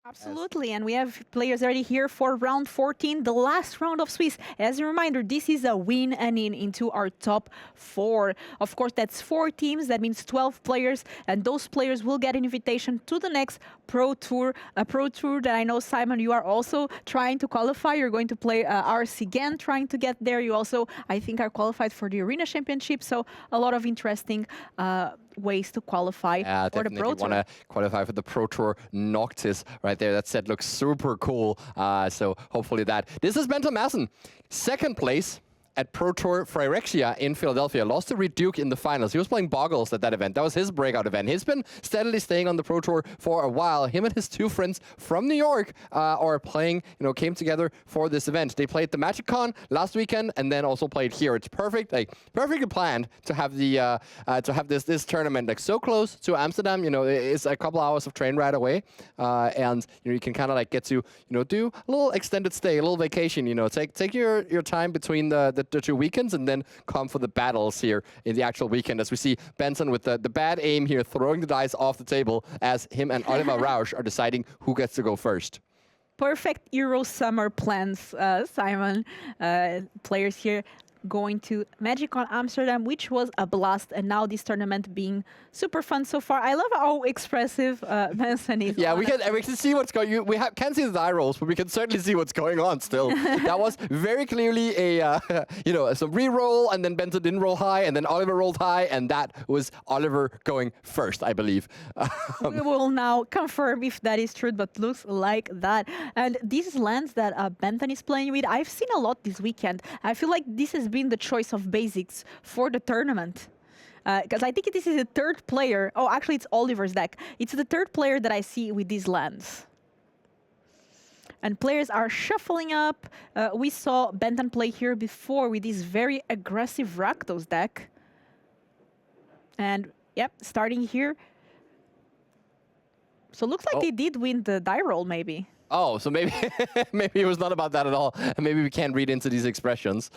Absolutely, and we have players already here for round 14, the last round of Swiss. As a reminder, this is a win and in into our top 4. Of course, that's 4 teams, that means 12 players, and those players will get an invitation to the next Pro Tour, a Pro Tour that I know, Simon, you are also trying to qualify. You're going to play RC again, trying to get there. You also, I think, are qualified for the Arena Championship, so a lot of interesting ways to qualify for the Pro Tour. Want to qualify for the Pro Tour Noctis right there. That set looks super cool. So hopefully that. This is Benton Madsen, second place at Pro Tour Phyrexia in Philadelphia. Lost to Reed Duke in the finals. He was playing Boggles at that event. That was his breakout event. He's been steadily staying on the Pro Tour for a while. Him and his 2 friends from New York are playing, came together for this event. They played the Magic Con last weekend and then also played here. It's perfect, perfectly planned to have the this tournament so close to Amsterdam. It's a couple hours of train ride away, and you can kind of get to do a little extended stay, a little vacation. Take your time between the 2 weekends and then come for the battles here in the actual weekend, as we see Benton with the bad aim here, throwing the dice off the table as him and Oliver Rausch are deciding who gets to go first. Perfect Euro summer plans, Simon. Players here going to MagicCon Amsterdam, which was a blast, and now this tournament being super fun so far. I love how expressive Benson is. Yeah, we can see what's going. Can't see the die rolls, but we can certainly see what's going on still. That was very clearly a some re-roll, and then Benson didn't roll high, and then Oliver rolled high, and that was Oliver going first, I believe. We will now confirm if that is true, but looks like that. And these lands that Benton is playing with, I've seen a lot this weekend. I feel like this has been the choice of basics for the tournament. Because I think this is the 3rd player. Oh, actually, it's Oliver's deck. It's the 3rd player that I see with these lands. And players are shuffling up. We saw Benton play here before with this very aggressive Rakdos deck. And, yep, starting here. So it looks like they did win the die roll, maybe. Oh, so maybe maybe it was not about that at all. Maybe we can't read into these expressions.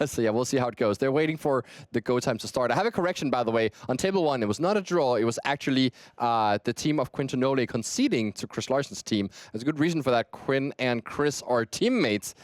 So yeah, we'll see how it goes. They're waiting for the go time to start. I have a correction, by the way. On table 1, it was not a draw. It was actually the team of Quintonole conceding to Chris Larson's team. There's a good reason for that. Quinn and Chris are teammates,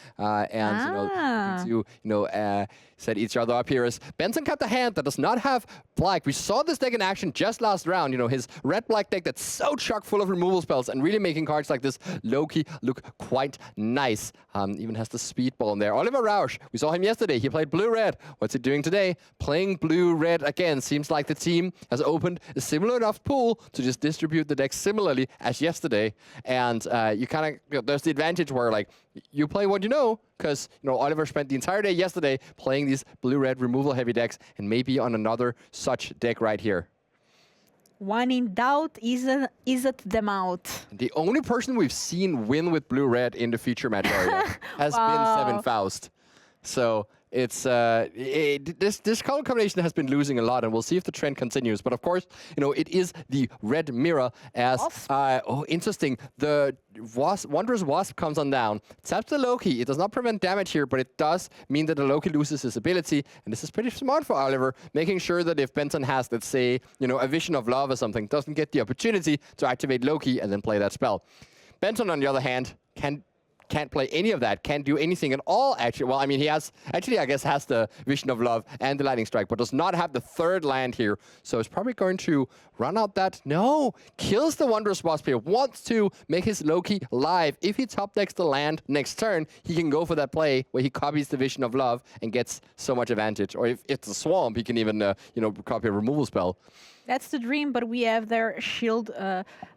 set each other up here. As Benson kept a hand that does not have black. We saw this deck in action just last round. His red-black deck that's so chock full of removal spells and really making cards like this low-key look quite nice. Even has the speedball in there. Oliver Rausch, we saw him yesterday. He played blue-red. What's he doing today? Playing blue-red again. Seems like the team has opened a similar enough pool to just distribute the deck similarly as yesterday. And you kind of, there's the advantage where you play what you know, because Oliver spent the entire day yesterday playing these blue-red removal heavy decks, and maybe on another such deck right here. One in doubt, isn't them out. The only person we've seen win with blue-red in the feature match area has been Severin Faust. So it's this color combination has been losing a lot, and we'll see if the trend continues. But of course, it is the red mirror as interesting. The Wondrous Wasp comes on down, taps the Loki. It does not prevent damage here, but it does mean that the Loki loses his ability, and this is pretty smart for Oliver, making sure that if Benton has, let's say, a Vision of Love or something, doesn't get the opportunity to activate Loki and then play that spell. Benton, on the other hand, can't play any of that, can't do anything at all, actually. Well, I mean, he has, actually, I guess, has the Vision of Love and the Lightning Strike, but does not have the 3rd land here. So it's probably going to run out that. No, kills the Wondrous Wasp here, wants to make his Loki live. If he top decks the land next turn, he can go for that play where he copies the Vision of Love and gets so much advantage. Or if it's a Swamp, he can even, copy a removal spell. That's the dream, but we have their shield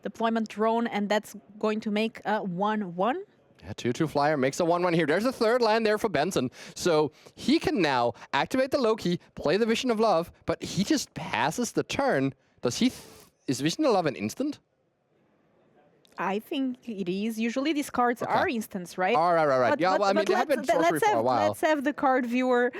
deployment drone, and that's going to make a 1/1. Yeah, 2/2 flyer makes a 1/1 here. There's a 3rd land there for Benson. So he can now activate the Loki, play the Vision of Love, but he just passes the turn. Is Vision of Love an instant? I think it is. Usually these cards are instants, right? Right. Yeah, well, I mean, they have been sorcery for a while. Let's have the card viewer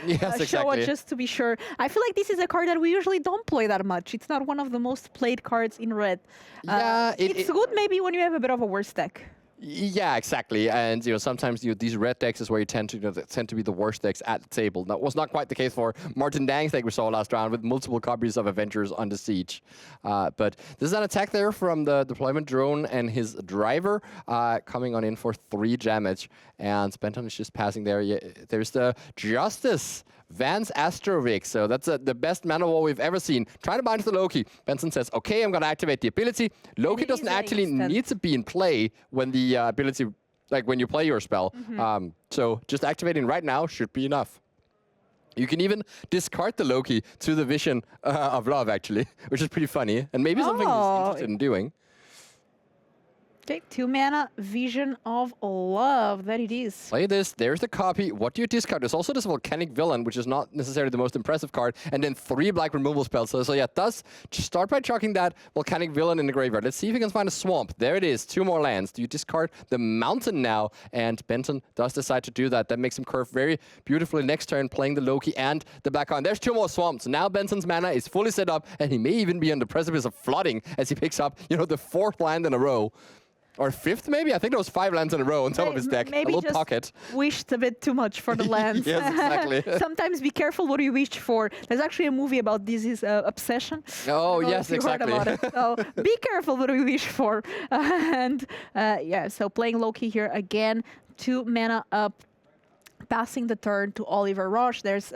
show it just to be sure. I feel like this is a card that we usually don't play that much. It's not one of the most played cards in red. It's good maybe when you have a bit of a worse deck. Yeah, exactly. And sometimes these red decks is where you tend to be the worst decks at the table. That was not quite the case for Martin Dang's deck we saw last round with multiple copies of Avengers under siege. But this is an attack there from the deployment drone and his driver coming on in for 3 damage. And Benton is just passing there. Yeah, there's the Justice. Vance Astrovik, so that's the best mana wall we've ever seen. Trying to bind to the Loki. Benson says, okay, I'm going to activate the ability. Loki doesn't actually need to be in play when the ability, like when you play your spell. So just activating right now should be enough. You can even discard the Loki to the Vision of Love, actually, which is pretty funny, and maybe something he's interested in doing. Okay, 2 mana, Vision of Love, that it is. Play this, there's the copy. What do you discard? There's also this Volcanic Villain, which is not necessarily the most impressive card, and then 3 black removal spells. So yeah, just start by chucking that Volcanic Villain in the graveyard. Let's see if we can find a swamp. There it is, 2 more lands. Do you discard the Mountain now? And Benton does decide to do that. That makes him curve very beautifully next turn, playing the Loki and the black card. There's 2 more swamps. Now Benton's mana is fully set up, and he may even be on the precipice of flooding as he picks up, the 4th land in a row. Or 5th, maybe? I think there was 5 lands in a row on top of his deck. Maybe a little just pocket. Wished a bit too much for the lands. Yes, exactly. Sometimes be careful what you wish for. There's actually a movie about this, is Obsession. Oh, yes, exactly. Heard about it. So be careful what you wish for. And yeah, so playing Loki here again. 2 mana up. Passing the turn to Oliver Rausch. There's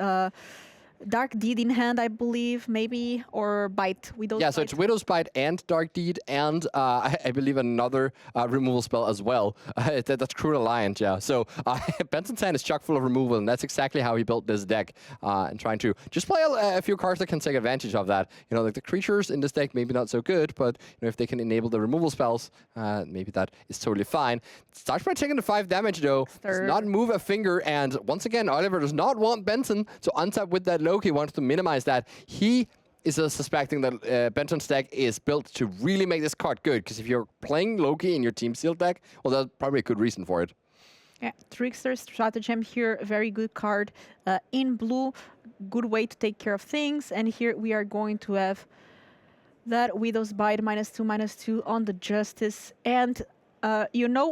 Dark Deed in hand, I believe, maybe, or Bite. Widow's Bite. So it's Widow's Bite and Dark Deed, and I believe another removal spell as well. That's Cruel Alliance, yeah. So Benson's hand is chock full of removal, and that's exactly how he built this deck, and trying to just play a few cards that can take advantage of that. Like the creatures in this deck, maybe not so good, but if they can enable the removal spells, maybe that is totally fine. Starts by taking the 5 damage, though. Does not move a finger, and once again, Oliver does not want Benton to untap with that Loki. Wants to minimize that. He is suspecting that Benton's deck is built to really make this card good, because if you're playing Loki in your Team Seal deck, well, that's probably a good reason for it. Yeah, Trickster Stratagem here, a very good card. In blue, good way to take care of things. And here we are going to have that Widow's Bite, -2/-2 on the Justice. And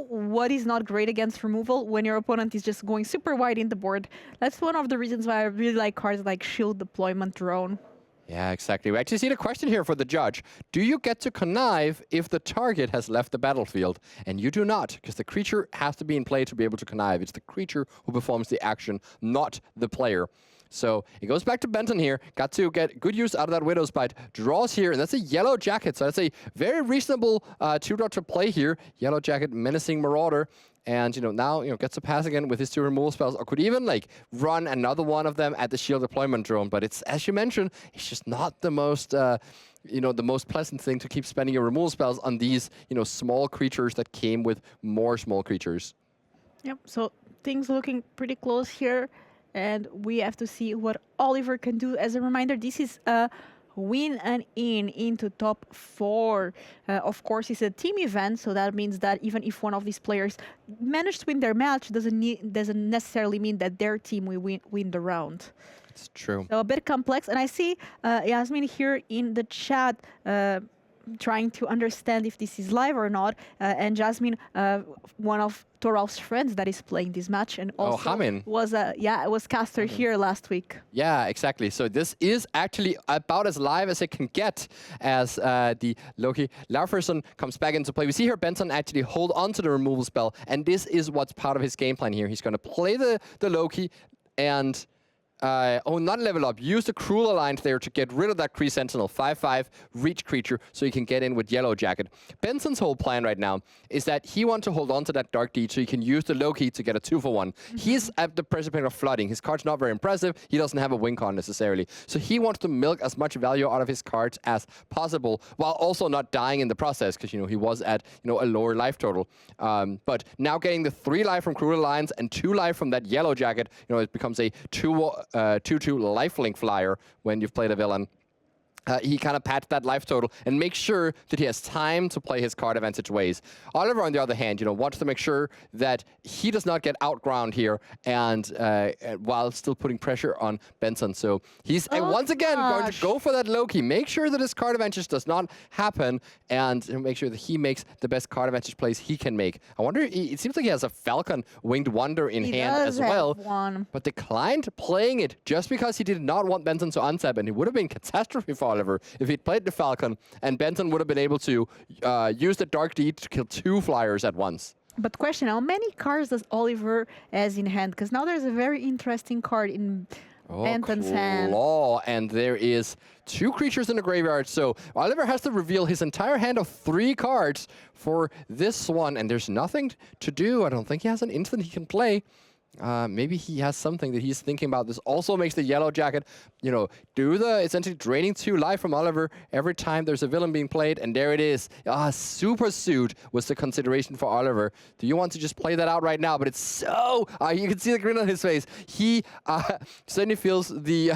what is not great against removal? When your opponent is just going super wide in the board. That's one of the reasons why I really like cards like Shield Deployment Drone. Yeah, exactly. We actually see the question here for the judge. Do you get to connive if the target has left the battlefield? And you do not, because the creature has to be in play to be able to connive. It's the creature who performs the action, not the player. So it goes back to Benton here. Got to get good use out of that Widow's Bite. Draws here, and that's a Yellow Jacket. So that's a very reasonable 2-drop to play here. Yellow Jacket, Menacing Marauder. And, now, gets a pass again with his 2 removal spells. Or could even, run another one of them at the Shield Deployment Drone. But it's, as you mentioned, it's just not the most... the most pleasant thing to keep spending your removal spells on these, small creatures that came with more small creatures. Yep, so things looking pretty close here. And we have to see what Oliver can do. As a reminder, this is a win and in into top 4. Of course, it's a team event, so that means that even if one of these players managed to win their match, doesn't necessarily mean that their team will win the round. It's true. So a bit complex. And I see Yasmin here in the chat trying to understand if this is live or not. And Jasmine, one of Thoralf's friends that is playing this match, and also was caster here last week. Yeah, exactly. So this is actually about as live as it can get as the Loki Laufrison comes back into play. We see here Benton actually hold on to the removal spell, and this is what's part of his game plan here. He's going to play the Loki and... not level up. Use the Cruel Alliance there to get rid of that Kree Sentinel, 5/5 reach creature, so he can get in with Yellow Jacket. Benson's whole plan right now is that he wants to hold on to that Dark Deed so he can use the Loki to get a 2-for-1. He's at the precipice of flooding. His card's not very impressive. He doesn't have a win con necessarily. So he wants to milk as much value out of his cards as possible, while also not dying in the process, because he was at a lower life total. But now getting the 3 life from Cruel Alliance and 2 life from that Yellow Jacket, it becomes a 2/2 lifelink flyer when you've played a villain. he kind of pads that life total and makes sure that he has time to play his card advantage ways. Oliver, on the other hand, wants to make sure that he does not get outground here, and while still putting pressure on Benton. So he's once again going to go for that Loki, make sure that his card advantage does not happen, and make sure that he makes the best card advantage plays he can make. I wonder, it seems like he has a Falcon Winged Wonder in hand as well, but declined playing it just because he did not want Benton to untap, and it would have been catastrophe for Oliver if he'd played the Falcon, and Benton would have been able to use the Dark Deed to kill 2 flyers at once. But question, how many cards does Oliver has in hand? Because now there's a very interesting card in Benton's hand. And there is 2 creatures in the graveyard, so Oliver has to reveal his entire hand of 3 cards for this one, and there's nothing to do. I don't think he has an instant he can play. Maybe he has something that he's thinking about. This also makes the Yellow Jacket, do the essentially draining 2 life from Oliver every time there's a villain being played. And there it is. Super Suit was the consideration for Oliver. Do you want to just play that out right now? But it's so... you can see the grin on his face. He certainly feels the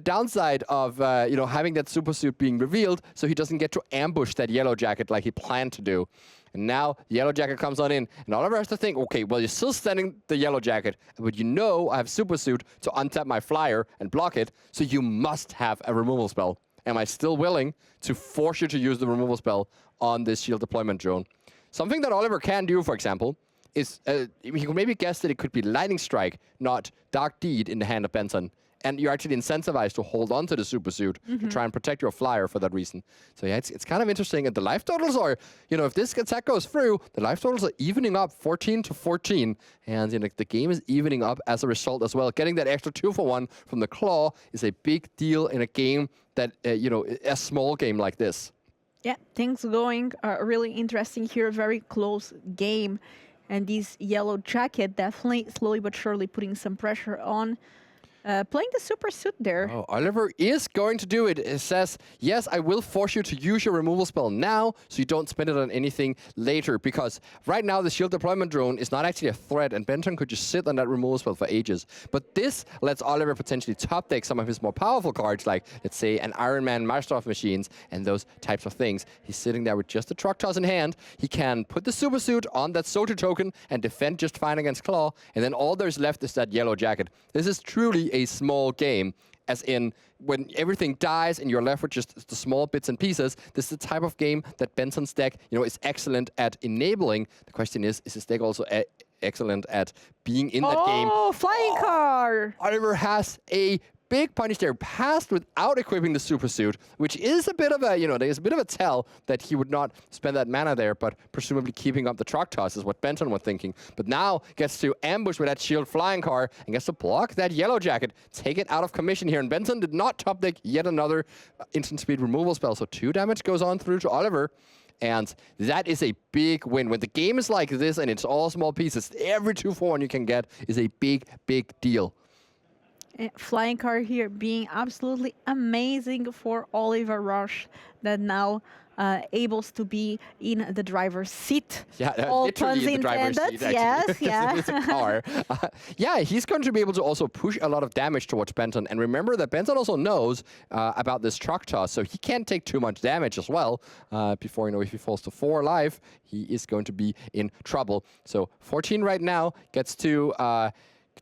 downside of, having that Super Suit being revealed, so he doesn't get to ambush that Yellow Jacket like he planned to do. And now the Yellow Jacket comes on in, and Oliver has to think, okay, well, you're still standing the Yellow Jacket, but I have Super Suit to untap my flyer and block it, so you must have a removal spell. Am I still willing to force you to use the removal spell on this shield deployment drone? Something that Oliver can do, for example, is he could maybe guess that it could be Lightning Strike, not Dark Deed in the hand of Benton. And you're actually incentivized to hold on to the Super Suit to try and protect your flyer for that reason. So yeah, it's kind of interesting. And the life totals are, if this attack goes through, the life totals are evening up 14-14. And the game is evening up as a result as well. Getting that extra 2-for-1 from the Claw is a big deal in a game that, a small game like this. Yeah, things going really interesting here. Very close game. And this Yellow Jacket definitely slowly but surely putting some pressure on. Playing the Super Suit there. Oh, Oliver is going to do it. It says, yes, I will force you to use your removal spell now so you don't spend it on anything later. Because right now, the shield deployment drone is not actually a threat, and Benton could just sit on that removal spell for ages. But this lets Oliver potentially top deck some of his more powerful cards, like, let's say, an Iron Man Master of Machines and those types of things. He's sitting there with just the Truck Toss in hand. He can put the Super Suit on that Soldier token and defend just fine against Claw. And then all there's left is that Yellow Jacket. This is truly a small game, as in when everything dies and you're left with just the small bits and pieces. This is the type of game that Benton's deck, is excellent at enabling. The question is his deck also excellent at being in that game? Oh, Flying Car! Oliver has a big punish there, passed without equipping the Super Suit, which is a bit of a, there's a bit of a tell that he would not spend that mana there, but presumably keeping up the Truck Toss is what Benton was thinking. But now gets to ambush with that Shield Flying Car and gets to block that Yellow Jacket, take it out of commission here. And Benton did not top deck yet another instant speed removal spell, so 2 damage goes on through to Oliver. And that is a big win. When the game is like this and it's all small pieces, every 2-for-1 you can get is a big, big deal. Flying Car here being absolutely amazing for Oliver Rausch, that now able to be in the driver's seat. Yeah, all literally in the driver's seat, actually. Yes, yeah. It's a car. Yeah, he's going to be able to also push a lot of damage towards Benton. And remember that Benton also knows about this Truck Toss, so he can't take too much damage as well. Before, if he falls to 4 life, he is going to be in trouble. So 14 right now gets to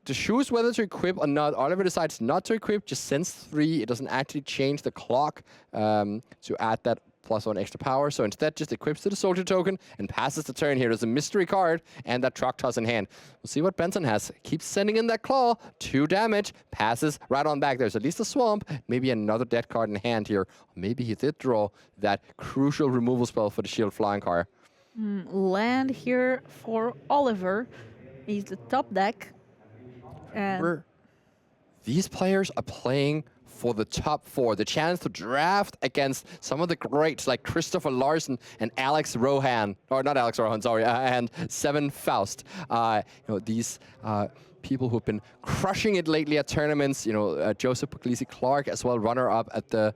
choose whether to equip or not. Oliver decides not to equip, just sends 3. It doesn't actually change the clock to add that +1 extra power. So instead, just equips to the Soldier token and passes the turn here. There's a mystery card and that Truck Toss in hand. We'll see what Benton has. Keeps sending in that Claw. 2 damage. Passes right on back. There's at least a Swamp. Maybe another dead card in hand here. Maybe he did draw that crucial removal spell for the Shield Flying Car. Land here for Oliver is the top deck. And these players are playing for the top 4, the chance to draft against some of the greats like Christopher Larson and Alex Rohan, or not Alex Rohan, sorry, and Severin Faust. These people who've been crushing it lately at tournaments. Joseph Puglisi Clark as well, runner-up at the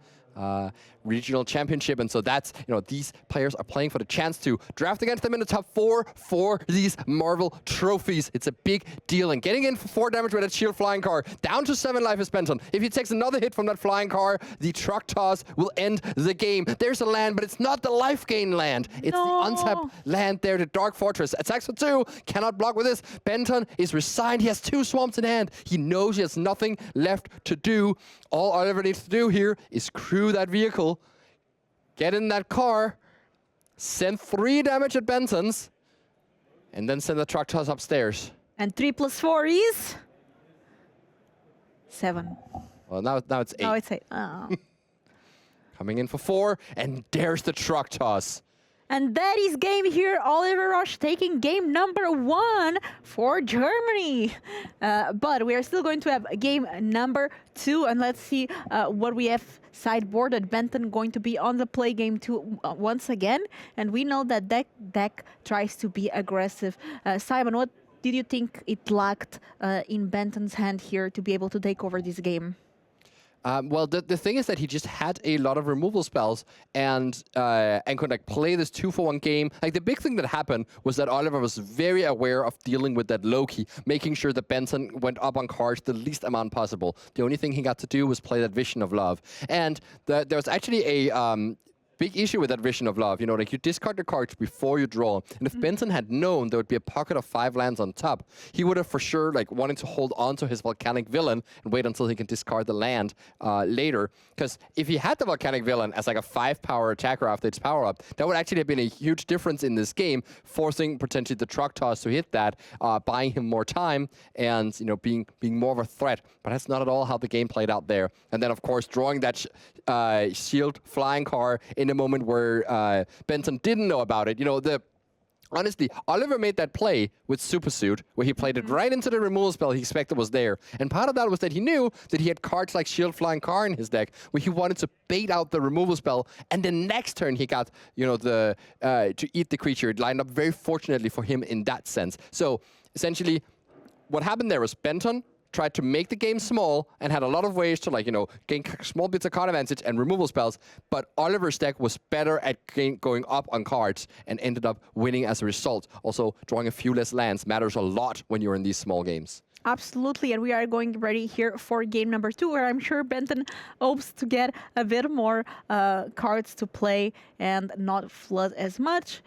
regional championship. And so that's, these players are playing for the chance to draft against them in the top 4 for these Marvel trophies. It's a big deal. And getting in for 4 damage with that shield flying car, down to 7 life is Benton. If he takes another hit from that flying car, the truck toss will end the game. There's a land, but it's not the life gain land. It's the untapped land there, the Dark Fortress. Attacks for 2, cannot block with this. Benton is resigned. He has 2 swamps in hand. He knows he has nothing left to do. All Oliver needs to do here is crew that vehicle, get in that car, send 3 damage at Benton's, and then send the truck toss upstairs. And 3 + 4 is 7. Well, now it's 8. Now it's 8. Oh. Coming in for 4, and there's the truck toss. And that is game here. Oliver Rausch taking game number 1 for Germany. But we are still going to have game number 2. And let's see what we have sideboarded. Benton going to be on the play game 2 once again. And we know that deck tries to be aggressive. Simon, what did you think it lacked in Benton's hand here to be able to take over this game? Well, the thing is that he just had a lot of removal spells and could like play this 2-for-1 game. Like the big thing that happened was that Oliver was very aware of dealing with that Loki, making sure that Benton went up on cards the least amount possible. The only thing he got to do was play that Vision of Love. And there was actually a big issue with that Vision of Love. Like you discard the cards before you draw. And if Benton had known there would be a pocket of 5 lands on top, he would have for sure wanted to hold on to his Volcanic Villain and wait until he can discard the land later. Because if he had the Volcanic Villain as like a 5-power attacker after its power up, that would actually have been a huge difference in this game, forcing potentially the truck toss to hit that, buying him more time, and being more of a threat. But that's not at all how the game played out there. And then of course drawing that shield flying car in a moment where Benton didn't know about it. Honestly, Oliver made that play with Super Suit, where he played it right into the removal spell he expected was there. And part of that was that he knew that he had cards like Shield Flying Car in his deck, where he wanted to bait out the removal spell. And the next turn he got, to eat the creature. It lined up very fortunately for him in that sense. So essentially, what happened there was Benton tried to make the game small and had a lot of ways to gain small bits of card advantage and removal spells, but Oliver's deck was better at going up on cards and ended up winning as a result. Also, drawing a few less lands matters a lot when you're in these small games. Absolutely, and we are going ready here for game number 2, where I'm sure Benton hopes to get a bit more cards to play and not flood as much.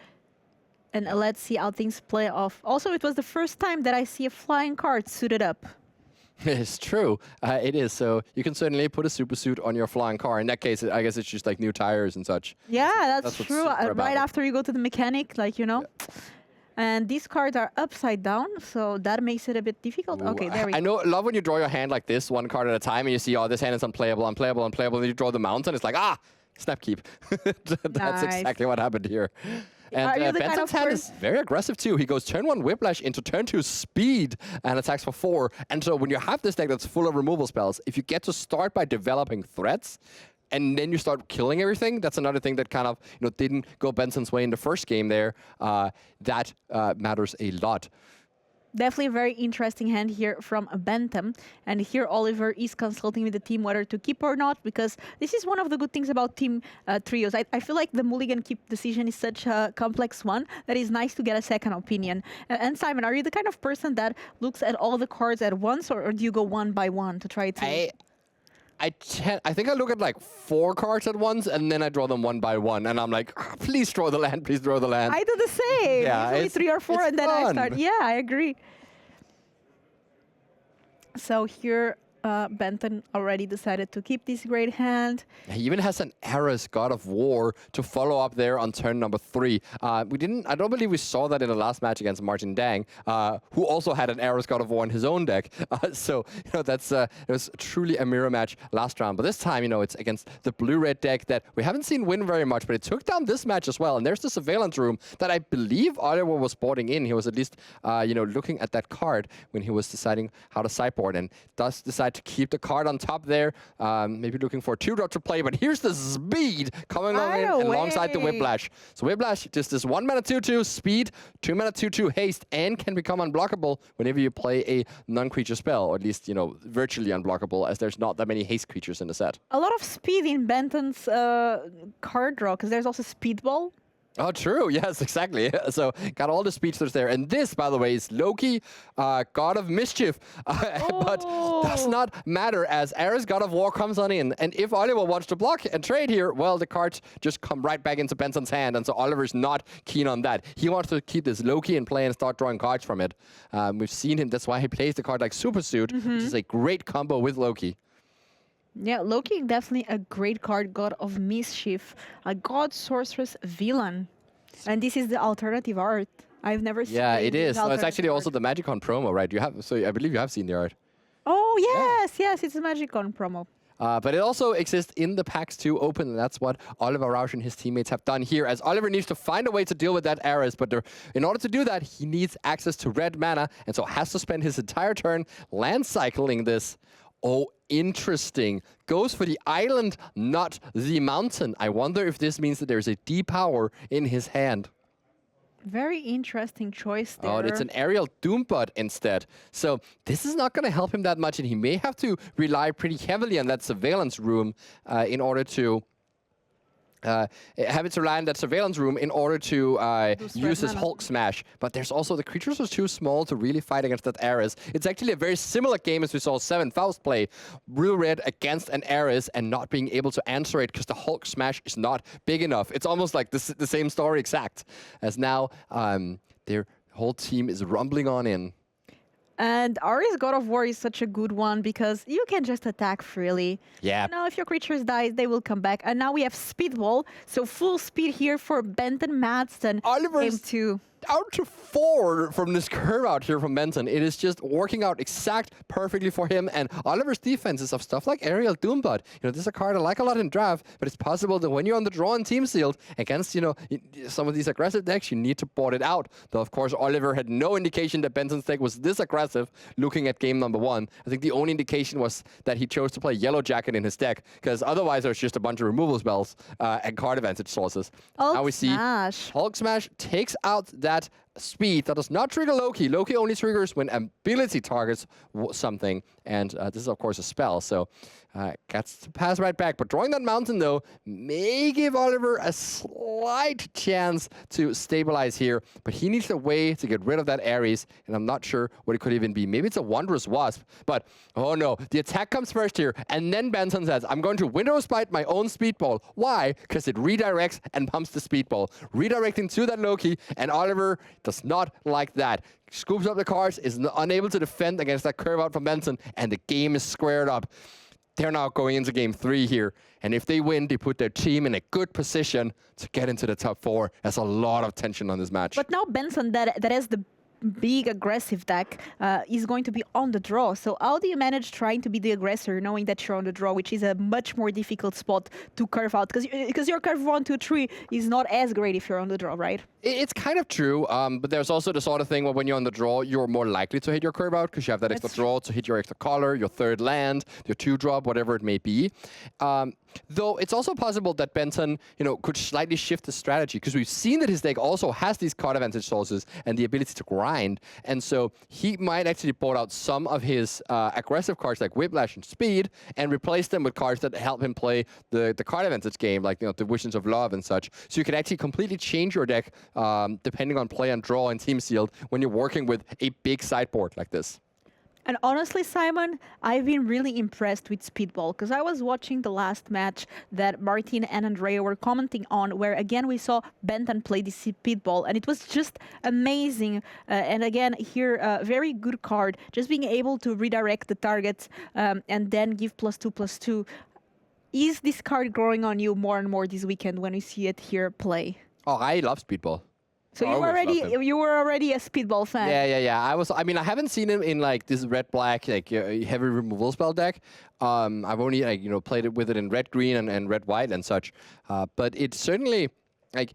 And let's see how things play off. Also, it was the first time that I see a flying card suited up. It's true. It is. So you can certainly put a super suit on your flying car. In that case, I guess it's just like new tires and such. Yeah, that's true. Right it. after you go to the mechanic, Yeah. And these cards are upside down, so that makes it a bit difficult. Ooh, Okay, there we go. I love when you draw your hand like this, one card at a time, and you see, oh, this hand is unplayable, unplayable, unplayable, and you draw the mountain. It's like, snap keep. That's exactly what happened here. And Benton's hand is very aggressive too. He goes turn 1 Whiplash into turn 2 Speed and attacks for 4. And so when you have this deck that's full of removal spells, if you get to start by developing threats, and then you start killing everything, that's another thing that kind of didn't go Benton's way in the first game there. That matters a lot. Definitely a very interesting hand here from Benton. And here Oliver is consulting with the team whether to keep or not, because this is one of the good things about team trios. I feel like the mulligan keep decision is such a complex one that is nice to get a second opinion. And Simon, are you the kind of person that looks at all the cards at once, or do you go one by one to try to... I think I look at like 4 cards at once, and then I draw them one by one. And I'm like, please draw the land, please draw the land. I do the same. Yeah, usually 3 or 4, and then fun. I start. Yeah, I agree. So here, Benton already decided to keep this great hand. He even has an Eris God of War to follow up there on turn number 3. I don't believe we saw that in the last match against Martin Dang, who also had an Eris God of War in his own deck. So that's it was truly a mirror match last round. But this time, it's against the blue-red deck that we haven't seen win very much, but it took down this match as well. And there's the surveillance room that I believe Oliver was boarding in. He was at least looking at that card when he was deciding how to sideboard, and does decide to keep the card on top there. Maybe looking for a 2-drop to play, but here's the speed coming on in alongside the Whiplash. So Whiplash, just this 1 mana 2/2 speed, 2 mana 2/2 haste, and can become unblockable whenever you play a non-creature spell, or at least, you know, virtually unblockable, as there's not that many haste creatures in the set. A lot of speed in Benton's card draw, because there's also Speedball. Oh, true. Yes, exactly. So got all the speedsters there. And this, by the way, is Loki, God of Mischief. But does not matter, as Ares, God of War, comes on in. And if Oliver wants to block and trade here, well, the cards just come right back into Benson's hand. And so Oliver's not keen on that. He wants to keep this Loki in play and start drawing cards from it. We've seen him. That's why he plays the card like Super Suit, which is a great combo with Loki. Yeah, Loki, definitely a great card. God of Mischief, a God Sorceress Villain. And this is the alternative art. I've never seen it. Yeah, it is. No, it's actually also the Magicon promo, right? So I believe you have seen the art. Oh, yes, it's a Magicon promo. But it also exists in the packs to open, and that's what Oliver Rausch and his teammates have done here, as Oliver needs to find a way to deal with that Ares, but in order to do that, he needs access to red mana, and so has to spend his entire turn land cycling this. Oh, interesting. Goes for the island, not the mountain. I wonder if this means that there's a depower in his hand. Very interesting choice there. Oh, it's an aerial Doombot instead. So this is not going to help him that much, and he may have to rely pretty heavily on that surveillance room in order to have it surround that surveillance room in order to use his Hulk Smash. But there's also, the creatures are too small to really fight against that Ares. It's actually a very similar game as we saw Seven Faust play. Blue Red against an Ares and not being able to answer it because the Hulk Smash is not big enough. It's almost like the same story exact, as now their whole team is rumbling on in. And Ares God of War is such a good one because you can just attack freely. Yeah. You know, if your creatures die, they will come back. And now we have Speedball, so full speed here for Benton Madsen. Oliver's down to 4 from this curve out here from Benton. It is just working out perfectly for him. And Oliver's defenses of stuff like Aerial Doombot. You know, this is a card I like a lot in draft, but it's possible that when you're on the draw and team sealed against, you know, some of these aggressive decks, you need to board it out. Though, of course, Oliver had no indication that Benton's deck was this aggressive looking at game number 1. I think the only indication was that he chose to play Yellow Jacket in his deck, because otherwise there's just a bunch of removal spells and card advantage sources. Now we see Hulk Smash takes out that speed. That does not trigger Loki. Loki only triggers when ability targets something, and this is of course a spell, so gets to pass right back. But drawing that mountain though may give Oliver a slight chance to stabilize here, but he needs a way to get rid of that Ares, and I'm not sure what it could even be. Maybe it's a Wondrous Wasp, but oh no, the attack comes first here, and then Benton says, I'm going to Window Spite my own Speedball. Why? Because it redirects and pumps the Speedball, redirecting to that Loki, and Oliver does not like that. Scoops up the cards, is unable to defend against that curve out from Benton, and the game is squared up. They're now going into game 3 here, and if they win, they put their team in a good position to get into the top 4. There's a lot of tension on this match. But now Benton, that has the big aggressive deck, is going to be on the draw. So how do you manage trying to be the aggressor, knowing that you're on the draw, which is a much more difficult spot to curve out? Because your curve 1, 2, 3 is not as great if you're on the draw, right? It's kind of true, but there's also the sort of thing where when you're on the draw, you're more likely to hit your curve out because you have that extra draw to hit your extra color, your third land, your 2-drop, whatever it may be. Though it's also possible that Benton, you know, could slightly shift the strategy, because we've seen that his deck also has these card advantage sources and the ability to grind, and so he might actually board out some of his aggressive cards like Whiplash and Speed and replace them with cards that help him play the card advantage game, like, you know, the Visions of Love and such. So you can actually completely change your deck depending on play and draw and team sealed when you're working with a big sideboard like this. And honestly, Simon, I've been really impressed with Speedball, because I was watching the last match that Martin and Andrea were commenting on, where again we saw Benton play the Speedball, and it was just amazing. And again, here, a very good card, just being able to redirect the targets and then give +2/+2. Is this card growing on you more and more this weekend when you see it here play? Oh, I love Speedball. So you were already a Speedball fan. Yeah. I mean, I haven't seen him in like this red-black like heavy removal spell deck. I've only like, you know, played it with it in red-green and red-white and such. But it's certainly like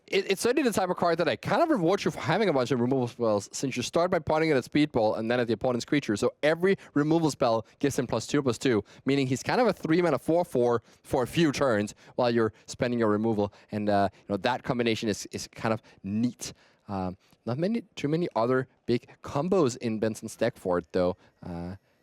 it's certainly the type of card that I kind of reward you for having a bunch of removal spells, since you start by pointing it at Speedball and then at the opponent's creature. So every removal spell gives him +2/+2, meaning he's kind of a 3-mana 4/4 for a few turns while you're spending your removal. And that combination is kind of neat. Not too many other big combos in Benton's deck for it, though.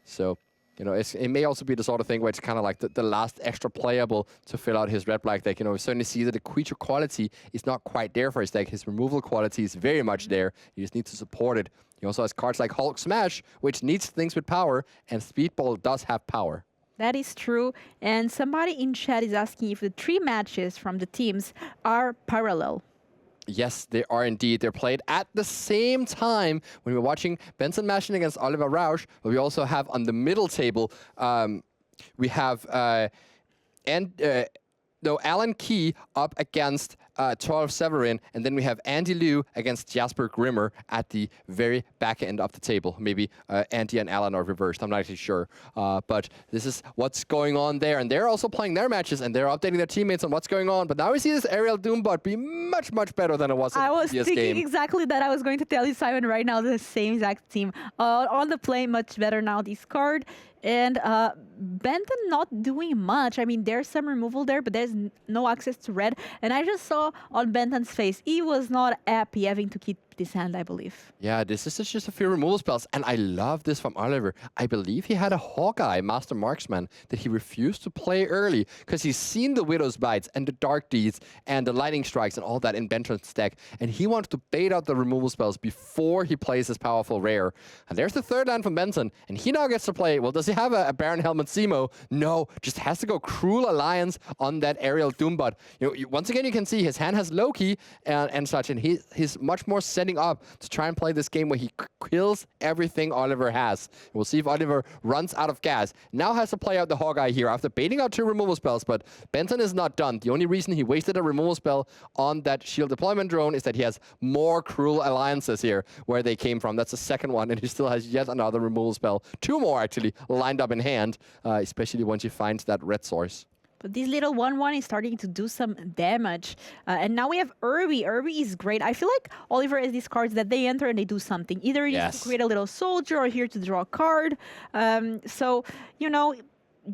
So it may also be the sort of thing where it's kind of like the last extra playable to fill out his red-black deck. We certainly see that the creature quality is not quite there for his deck. His removal quality is very much there. You just need to support it. He also has cards like Hulk Smash, which needs things with power, and Speedball does have power. That is true. And somebody in chat is asking if the 3 matches from the teams are parallel. Yes, they are indeed. They're played at the same time when we're watching Benton Madsen against Oliver Rausch. But we also have on the middle table, we have Alan Ke up against Thoralf Severin, and then we have Andy Liu against Jasper Grimmer at the very back end of the table. Maybe Andy and Alan are reversed. I'm not actually sure. But this is what's going on there. And they're also playing their matches, and they're updating their teammates on what's going on. But now we see this aerial Doombot be much, much better than it was in the previous game. I was thinking exactly that. I was going to tell you, Simon, right now, the same exact team. On the play, much better now, this card. And Benton not doing much. I mean, there's some removal there, but there's no access to red. And I just saw on Benton's face, he was not happy having to keep this hand, I believe. Yeah, this is just a few removal spells. And I love this from Oliver. I believe he had a Hawkeye, Master Marksman, that he refused to play early because he's seen the Widow's Bites and the Dark Deeds and the Lightning Strikes and all that in Benton's deck. And he wanted to bait out the removal spells before he plays his powerful rare. And there's the third land from Benton. And he now gets to play, well, does he have a Baron Helmet Simo? No, just has to go Cruel Alliance on that aerial Doombot. Once again, you can see his hand has Loki and such, and he's much more setting up to try and play this game where he kills everything Oliver has. We'll see if Oliver runs out of gas. Now has to play out the Hawkeye here after baiting out 2 removal spells, but Benton is not done. The only reason he wasted a removal spell on that shield deployment drone is that he has more Cruel Alliances here where they came from. That's the second one, and he still has yet another removal spell. 2 more, actually, lined up in hand, especially once he finds that red source. But this little 1/1 is starting to do some damage. And now we have Irby. Irby is great. I feel like Oliver has these cards that they enter and they do something. Either to create a little soldier or here to draw a card.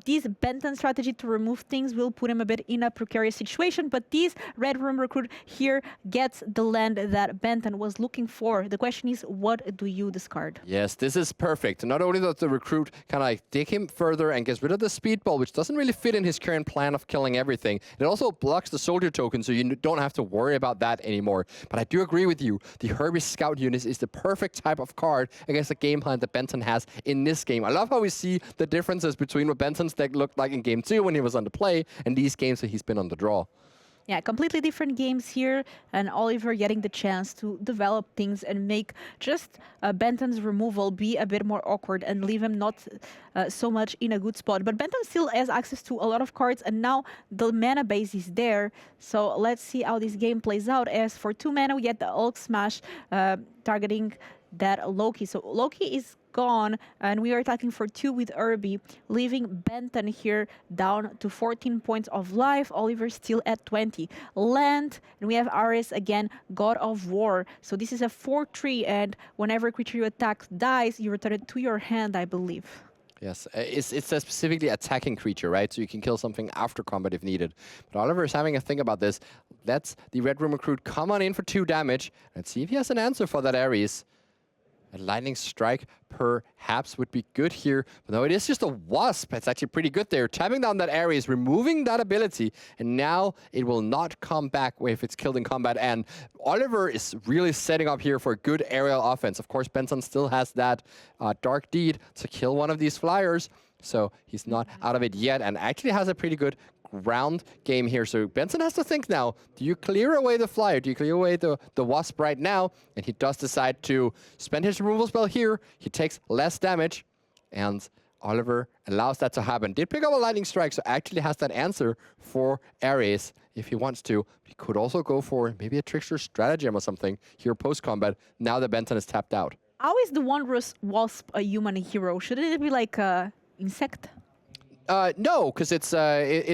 This Benton strategy to remove things will put him a bit in a precarious situation, but this Red Room Recruit here gets the land that Benton was looking for. The question is, what do you discard? Yes, this is perfect. Not only does the Recruit kind of dig him further and gets rid of the Speedball, which doesn't really fit in his current plan of killing everything, it also blocks the Soldier token, so you don't have to worry about that anymore. But I do agree with you. The Herbie Scout unit is the perfect type of card against the game plan that Benton has in this game. I love how we see the differences between what Benton's deck looked like in Game 2 when he was on the play and these games that he's been on the draw. Yeah, completely different games here, and Oliver getting the chance to develop things and make just Benton's removal be a bit more awkward and leave him not so much in a good spot. But Benton still has access to a lot of cards, and now the mana base is there. So let's see how this game plays out. As for 2 mana, we get the Hulk Smash targeting that Loki. So Loki is gone, and we are attacking for 2 with Irby, leaving Benton here down to 14 points of life. Oliver still at 20. Land, and we have Ares again, God of War. So this is a 4/3, and whenever creature you attack dies, you return it to your hand, I believe. Yes, it's a specifically attacking creature, right? So you can kill something after combat if needed. But Oliver is having a think about this. Let's the Red Room Recruit come on in for 2 damage. Let's see if he has an answer for that Ares. A Lightning Strike perhaps would be good here. But no, it is just a Wasp. It's actually pretty good there. Tapping down that Ares, removing that ability, and now it will not come back if it's killed in combat. And Oliver is really setting up here for a good aerial offense. Of course, Benton still has that Dark Deed to kill one of these flyers. So he's not out of it yet, and actually has a pretty good ground game here. So Benton has to think now, do you clear away the flyer? Do you clear away the Wasp right now? And he does decide to spend his removal spell here. He takes less damage, and Oliver allows that to happen. Did pick up a Lightning Strike, so actually has that answer for Ares if he wants to. He could also go for maybe a Trickster Stratagem or something here post-combat, now that Benton is tapped out. How is the Wondrous Wasp a human hero? Shouldn't it be like a insect? No, because it's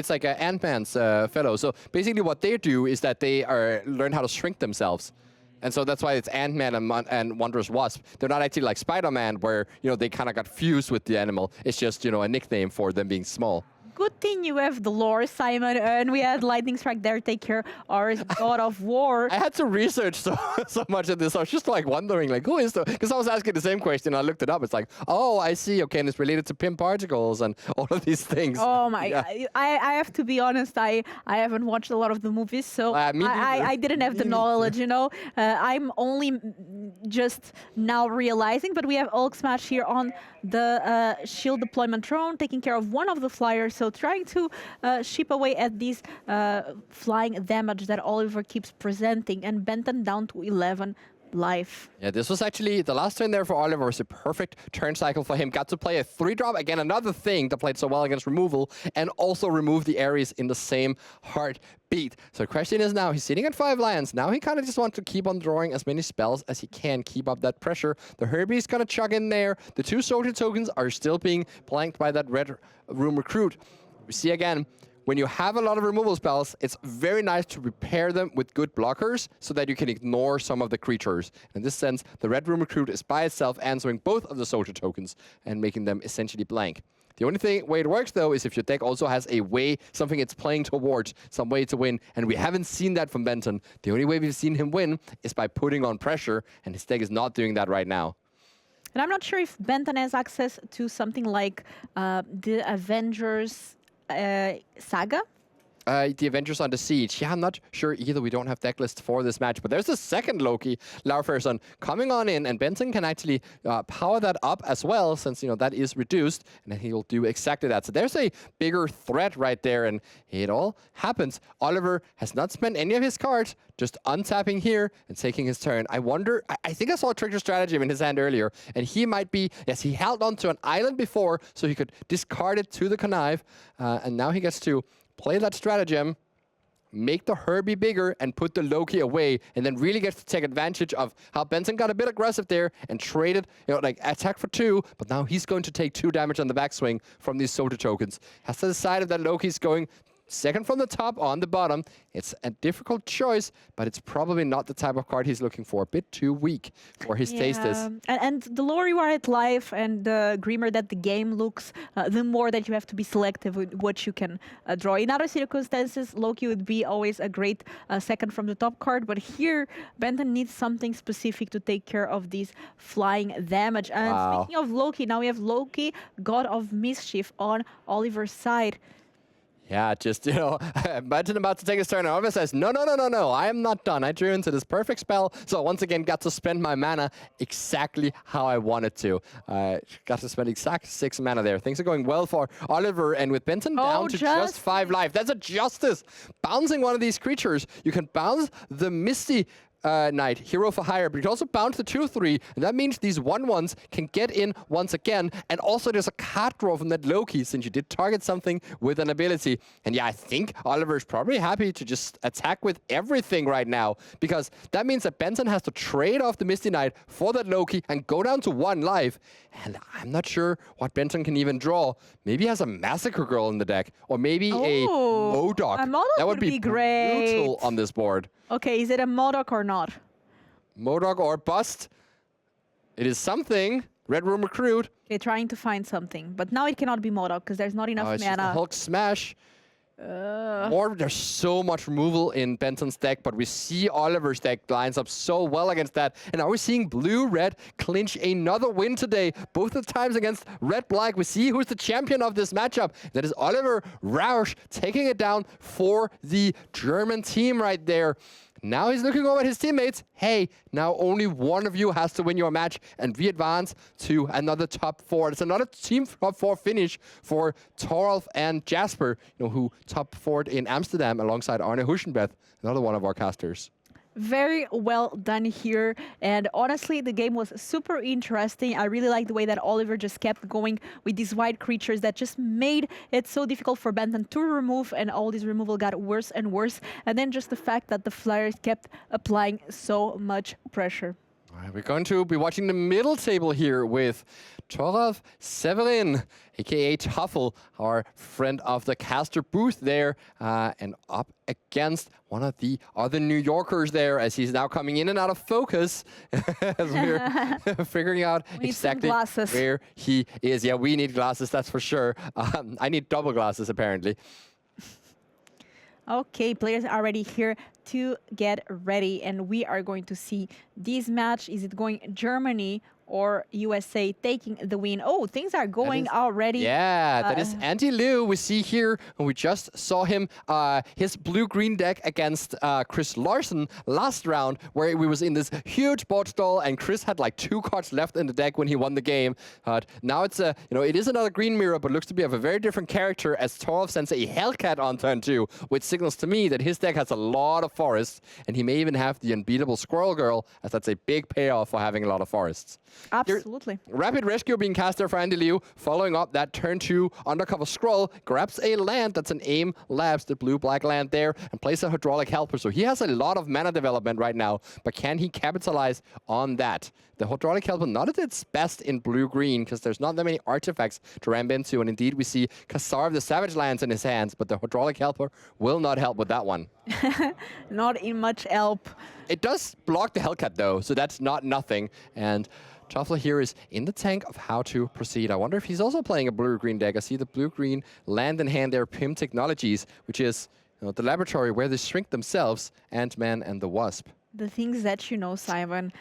like an Ant-Man's fellow. So basically what they do is that they learn how to shrink themselves. And so that's why it's Ant-Man and Wondrous Wasp. They're not actually like Spider-Man where, they kind of got fused with the animal. It's just, a nickname for them being small. Good thing you have the lore, Simon, and we had Lightning Strike there take care our God of War. I had to research so much of this. I was just like wondering, like, who is the? Because I was asking the same question. I looked it up. It's like, oh, I see. Okay, and it's related to PIM particles and all of these things. Oh my! Yeah. I have to be honest. I haven't watched a lot of the movies, so I didn't have the knowledge. I'm only just now realizing. But we have Ulk Smash here on the shield deployment drone, taking care of one of the flyers. So trying to chip away at these flying damage that Oliver keeps presenting, and Benton down to 11 life. Yeah, this was actually the last turn there for Oliver was a perfect turn cycle for him. Got to play a 3-drop, again another thing that played so well against removal, and also remove the Ares in the same heartbeat. So the question is now, he's sitting at 5 lands. Now he kind of just wants to keep on drawing as many spells as he can, keep up that pressure. The Herbie's gonna chug in there. The 2 soldier tokens are still being blanked by that Red Room Recruit. We see again, when you have a lot of removal spells, it's very nice to repair them with good blockers so that you can ignore some of the creatures. In this sense, the Red Room Recruit is by itself answering both of the soldier tokens and making them essentially blank. The only way it works, though, is if your deck also has a way, something it's playing towards, some way to win. And we haven't seen that from Benton. The only way we've seen him win is by putting on pressure, and his deck is not doing that right now. And I'm not sure if Benton has access to something like the Avengers Saga. The Avengers on the Siege. Yeah, I'm not sure either. We don't have deck lists for this match, but there's a second Loki, Laurferson, coming on in, and Benton can actually power that up as well, since, that is reduced, and then he'll do exactly that. So there's a bigger threat right there, and it all happens. Oliver has not spent any of his cards, just untapping here and taking his turn. I wonder, I think I saw a Trickster Stratagem in his hand earlier, and he might be, yes, he held onto an island before, so he could discard it to the Connive, and now he gets to play that stratagem, make the Herbie bigger, and put the Loki away, and then really gets to take advantage of how Benton got a bit aggressive there and traded, like attack for 2, but now he's going to take 2 damage on the backswing from these soldier tokens. Has to decide if that Loki's going second from the top on the bottom. It's a difficult choice, but it's probably not the type of card he's looking for. A bit too weak for his taste is. And the lower you are at life and the grimmer that the game looks, the more that you have to be selective with what you can draw. In other circumstances, Loki would be always a great second from the top card, but here Benton needs something specific to take care of these flying damage. And speaking of Loki, now we have Loki, God of Mischief, on Oliver's side. Yeah, just, Benton about to take his turn, and Oliver says, no, I am not done. I drew into this perfect spell, so once again got to spend my mana exactly how I wanted to. Got to spend exact 6 mana there. Things are going well for Oliver, and with Benton down to just 5 life. That's a justice. Bouncing one of these creatures. You can bounce the Misty Knight, hero for hire, but you can also bounce the 2/3, and that means these 1/1s can get in once again, and also there's a card draw from that Loki, since you did target something with an ability. And yeah, I think Oliver is probably happy to just attack with everything right now, because that means that Benton has to trade off the Misty Knight for that Loki and go down to 1 life, and I'm not sure what Benton can even draw. Maybe he has a Massacre Girl in the deck, or maybe a Modok. A Modok that would be great. Brutal on this board. Okay, is it a Modok or not? Modok or bust. It is something. Red Room Recruit. They're trying to find something, but now it cannot be Modok because there's not enough it's mana. Just a Hulk Smash. There's so much removal in Benton's deck, but we see Oliver's deck lines up so well against that. And now we're seeing Blue-Red clinch another win today, both the times against Red-Black. We see who's the champion of this matchup. That is Oliver Rausch taking it down for the German team right there. Now he's looking over at his teammates. Hey, now only one of you has to win your match, and we advance to another top 4. It's another team top 4 finish for Thoralf and Jasper, who top 4'd in Amsterdam alongside Arne Huschenbeth, another one of our casters. Very well done here, and honestly the game was super interesting. I really like the way that Oliver just kept going with these white creatures that just made it so difficult for Benton to remove, and all this removal got worse and worse, and then just the fact that the Flyers kept applying so much pressure. All right, we're going to be watching the middle table here with Thoralf, Severin, aka Tuffle, our friend of the caster booth there, and up against one of the other New Yorkers there as he's now coming in and out of focus as we're figuring out exactly where he is. Yeah, we need glasses, that's for sure. I need double glasses, apparently. Okay, players are already here to get ready, and we are going to see this match. Is it going Germany or USA taking the win? Oh, things are going already. Yeah, that is Liu. We see here, and we just saw him, his blue-green deck against Chris Larson last round, where he was in this huge board stall, and Chris had like 2 cards left in the deck when he won the game. Now it's a, it is another green mirror, but looks to be of a very different character as Thoralf sends a Hellcat on turn 2, which signals to me that his deck has a lot of forests, and he may even have the unbeatable Squirrel Girl, as that's a big payoff for having a lot of forests. Absolutely. Rapid Rescue being cast there for Liu, following up that turn 2 undercover scroll, grabs a land, that's an AIM Labs, the blue-black land there, and plays a Hydraulic Helper. So he has a lot of mana development right now, but can he capitalize on that? The Hydraulic Helper not at its best in blue-green, because there's not that many artifacts to ramp into, and indeed we see Kassar of the Savage Lands in his hands, but the Hydraulic Helper will not help with that one. Not in much help. It does block the Hellcat though, so that's not nothing, and Tuffle here is in the tank of how to proceed. I wonder if he's also playing a blue-green deck. I see the blue-green land in hand there, PIM Technologies, which is the laboratory where they shrink themselves, Ant-Man and the Wasp. The things that you know, Simon.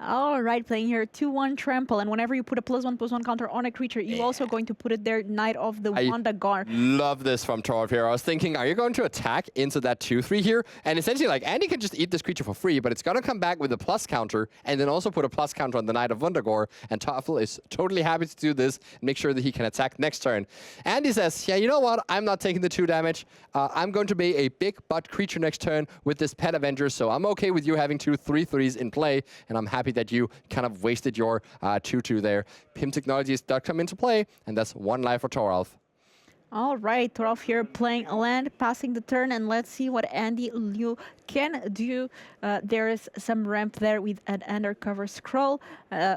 All right, playing here 2-1 trample, and whenever you put a +1/+1 counter on a creature, you're also going to put it there, Knight of the Wandagar. Love this from Thoralf here. I was thinking, are you going to attack into that 2/3 here? And essentially, like, Andy can just eat this creature for free, but it's going to come back with a plus counter, and then also put a plus counter on the Knight of Wandagar, and Tuffle is totally happy to do this, and make sure that he can attack next turn. Andy says, yeah, you know what? I'm not taking the 2 damage. I'm going to be a big butt creature next turn with this Pet Avenger, so I'm okay with you having 2 3/3s in play, and I'm happy that you kind of wasted your 2/2 there. PIM Technologies does come into play, and that's 1 life for Thoralf. All right, Thoralf here playing a land, passing the turn, and let's see what Liu can do. There is some ramp there with an undercover scroll.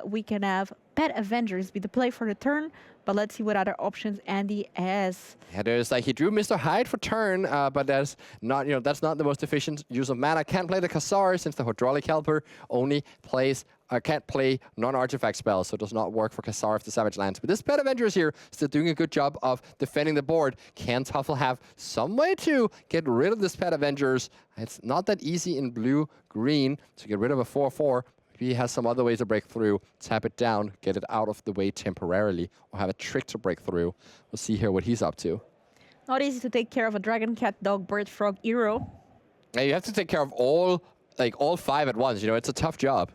We can have Pet Avengers be the play for the turn, but let's see what other options Andy has. Yeah, there's like he drew Mr. Hyde for turn, but that's not that's not the most efficient use of mana. Can't play the Kassar since the Hydraulic Helper only plays can't play non-artifact spells, so it does not work for Kassar of the Savage Lands. But this Pet Avenger is here, still doing a good job of defending the board. Can Tuffle have some way to get rid of this Pet Avengers? It's not that easy in blue-green to get rid of a 4/4. Maybe he has some other ways to break through. Tap it down, get it out of the way temporarily, or have a trick to break through. We'll see here what he's up to. Not easy to take care of a dragon, cat, dog, bird, frog, hero. Yeah, you have to take care of all 5 at once. It's a tough job.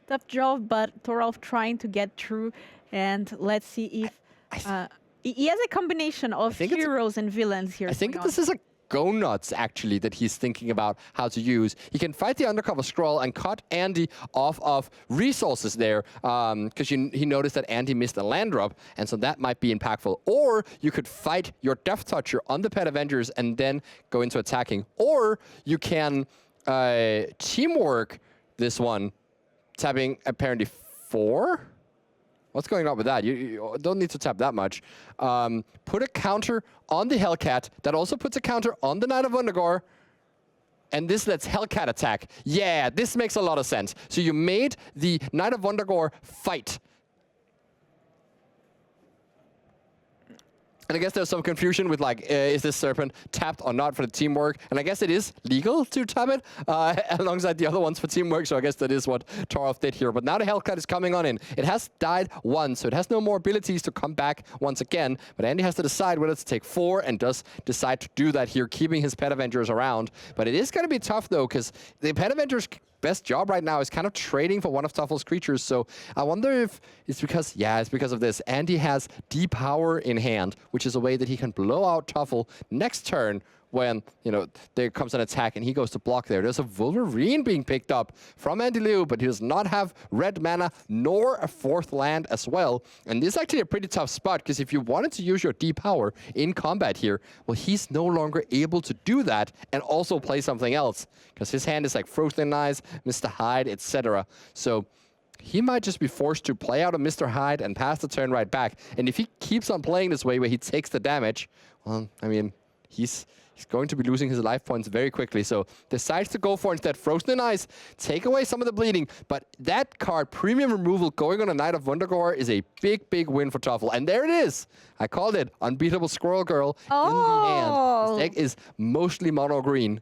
Tough job, but Thoralf trying to get through, and let's see if he has a combination of heroes and villains here. I think this is a go nuts, actually, that he's thinking about how to use. He can fight the undercover scroll and cut Andy off of resources there, because he noticed that Andy missed a land drop, and so that might be impactful. Or you could fight your Death Toucher on the Pet Avengers and then go into attacking. Or you can teamwork this one, tapping apparently 4? What's going on with that? You don't need to tap that much. Put a counter on the Hellcat. That also puts a counter on the Knight of Wandagar. And this lets Hellcat attack. Yeah, this makes a lot of sense. So you made the Knight of Wandagar fight. And I guess there's some confusion with is this Serpent tapped or not for the teamwork? And I guess it is legal to tap it alongside the other ones for teamwork. So I guess that is what Thoralf did here. But now the Hellcat is coming on in. It has died once, so it has no more abilities to come back once again. But Andy has to decide whether to take 4 and does decide to do that here, keeping his Pet Avengers around. But it is going to be tough, though, because the Pet Avengers best job right now is kind of trading for one of Tuffle's creatures. So I wonder if it's because, it's because of this. Andy has Depower in hand, which is a way that he can blow out Tuffle next turn when, there comes an attack and he goes to block there. There's a Wolverine being picked up from Liu, but he does not have red mana nor a 4th land as well. And this is actually a pretty tough spot, because if you wanted to use your Depower in combat here, well, he's no longer able to do that and also play something else, because his hand is like Frozen Eyes, Mr. Hyde, etc. So he might just be forced to play out a Mr. Hyde and pass the turn right back. And if he keeps on playing this way where he takes the damage, well, I mean, he's going to be losing his life points very quickly. So decides to go for instead Frozen in Ice, take away some of the bleeding. But that card, Premium Removal, going on a Knight of Wundagore is a big, big win for Toffel. And there it is. I called it. Unbeatable Squirrel Girl in the hand. This deck is mostly mono green.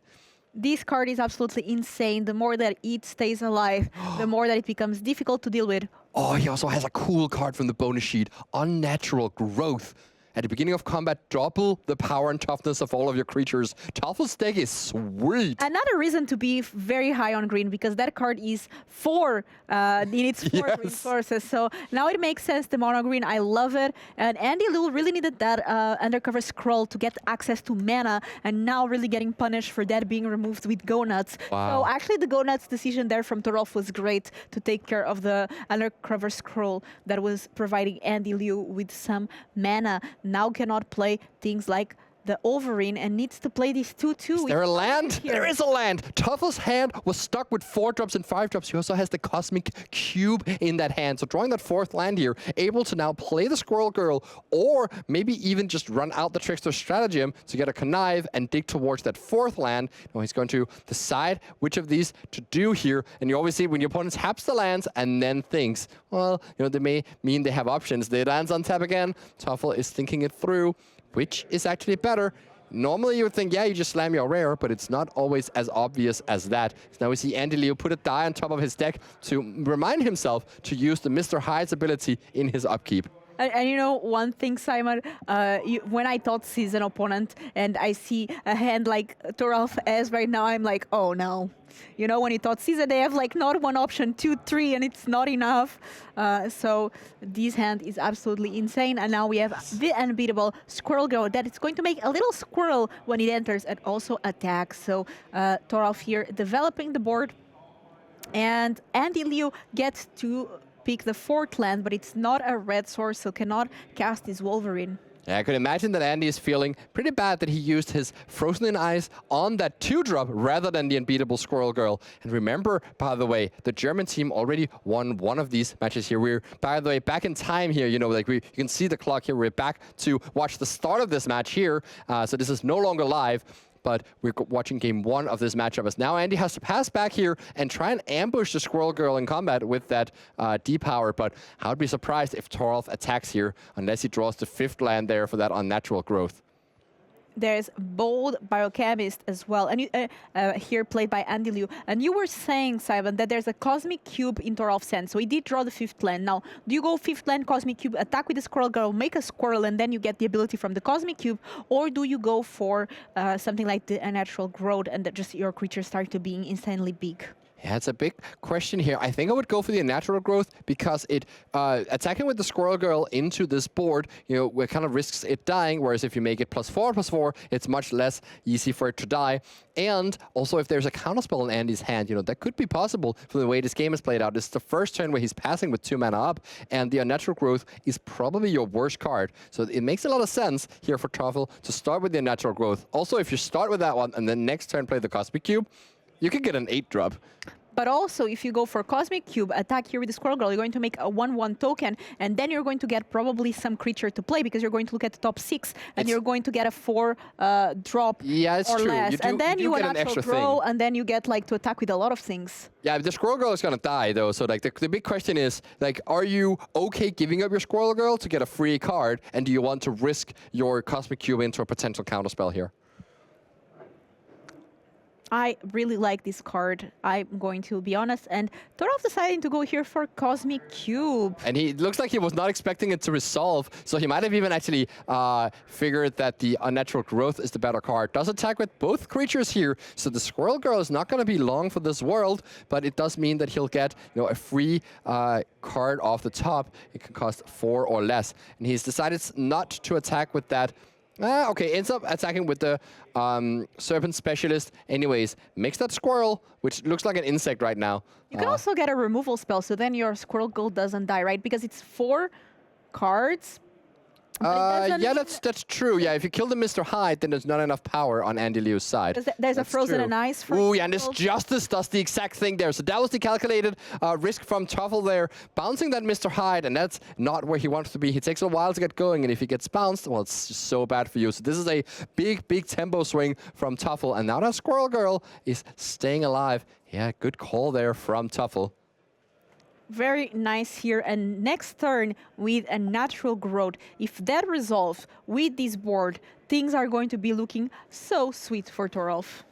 This card is absolutely insane. The more that it stays alive, the more that it becomes difficult to deal with. Oh, he also has a cool card from the bonus sheet. Unnatural Growth. At the beginning of combat, double the power and toughness of all of your creatures. Toffel's deck is sweet. Another reason to be very high on green, because that card is 4 in its 4 resources. So now it makes sense, the mono green. I love it. And Andy Liu really needed that undercover scroll to get access to mana, and now really getting punished for that being removed with Go Nuts. Wow. So actually the Go Nuts decision there from Thoralf was great to take care of the undercover scroll that was providing Andy Liu with some mana. Now cannot play things like the Overin and needs to play these 2/2. Is there a land? There is a land. Toffel's hand was stuck with 4 drops and 5 drops. He also has the Cosmic Cube in that hand. So drawing that 4th land here, able to now play the Squirrel Girl, or maybe even just run out the Trickster Stratagem to get a Connive and dig towards that 4th land. Now he's going to decide which of these to do here. And you always see when your opponent taps the lands and then thinks, well, they may mean they have options. They lands on tap again. Toffel is thinking it through. Which is actually better. Normally you would think, yeah, you just slam your rare, but it's not always as obvious as that. So now we see Andy Liu put a die on top of his deck to remind himself to use the Mr. Hyde's ability in his upkeep. And you know one thing, Simon, when I thought he's an opponent and I see a hand like Thoralf as right now, I'm like, oh no. You know, when you thought Caesar, they have like not one option, 2, 3, and it's not enough. So this hand is absolutely insane. And now we have the unbeatable Squirrel Girl that is going to make a little squirrel when it enters and also attacks. So Thoralf here developing the board. And Andy Liu gets to pick the 4th land, but it's not a red source, so cannot cast his Wolverine. Yeah, I could imagine that Andy is feeling pretty bad that he used his Frozen in Ice on that 2-drop rather than the unbeatable Squirrel Girl. And remember, by the way, the German team already won one of these matches here. We're, by the way, back in time here. You can see the clock here. We're back to watch the start of this match here. So this is no longer live. But we're watching game 1 of this matchup as now Andy has to pass back here and try and ambush the Squirrel Girl in combat with that D-Power. But I would be surprised if Thoralf attacks here unless he draws the 5th land there for that unnatural growth. There's Bold Biochemist as well, and here played by Andy Liu. And you were saying, Simon, that there's a Cosmic Cube in Thoralf's hand, so he did draw the 5th land. Now, do you go 5th land, Cosmic Cube, attack with the Squirrel Girl, make a squirrel, and then you get the ability from the Cosmic Cube, or do you go for something like the unnatural growth and that just your creatures start to being insanely big? Yeah, it's a big question here. I think I would go for the unnatural growth because it attacking with the Squirrel Girl into this board, it kind of risks it dying. Whereas if you make it +4/+4, it's much less easy for it to die. And also, if there's a counterspell in Andy's hand, that could be possible for the way this game is played out. This is the first turn where he's passing with 2 mana up, and the unnatural growth is probably your worst card. So it makes a lot of sense here for Toffel to start with the unnatural growth. Also, if you start with that one and then next turn play the Cosmic Cube, you can get an 8-drop. But also, if you go for Cosmic Cube, attack here with the Squirrel Girl, you're going to make a 1/1 token, and then you're going to get probably some creature to play because you're going to look at the top 6, and you're going to get a 4-drop or less. And then you unnatural grow, and then you get to attack with a lot of things. Yeah, the Squirrel Girl is going to die, though. So the big question is, are you okay giving up your Squirrel Girl to get a free card, and do you want to risk your Cosmic Cube into a potential counterspell here? I really like this card, I'm going to be honest. And Thoralf deciding to go here for Cosmic Cube. And he looks like he was not expecting it to resolve, so he might have even actually figured that the unnatural growth is the better card. Does attack with both creatures here, so the Squirrel Girl is not going to be long for this world, but it does mean that he'll get a free card off the top. It can cost 4 or less. And he's decided not to attack with that. Okay, ends up attacking with the Serpent Specialist. Anyways, makes that squirrel, which looks like an insect right now. You can also get a removal spell, so then your Squirrel Girl doesn't die, right? Because it's 4 cards. Yeah, that's true. Yeah, if you kill the Mr. Hyde, then there's not enough power on Andy Liu's side. There's a frozen and ice. Ooh, yeah, and this Justice does the exact thing there. So that was the calculated risk from Toffel there, bouncing that Mr. Hyde, and that's not where he wants to be. He takes a while to get going, and if he gets bounced, well, it's just so bad for you. So this is a big tempo swing from Toffel, and now that Squirrel Girl is staying alive. Yeah, good call there from Toffel. Very nice here. And next turn with a natural growth. If that resolves with this board, things are going to be looking so sweet for Thoralf.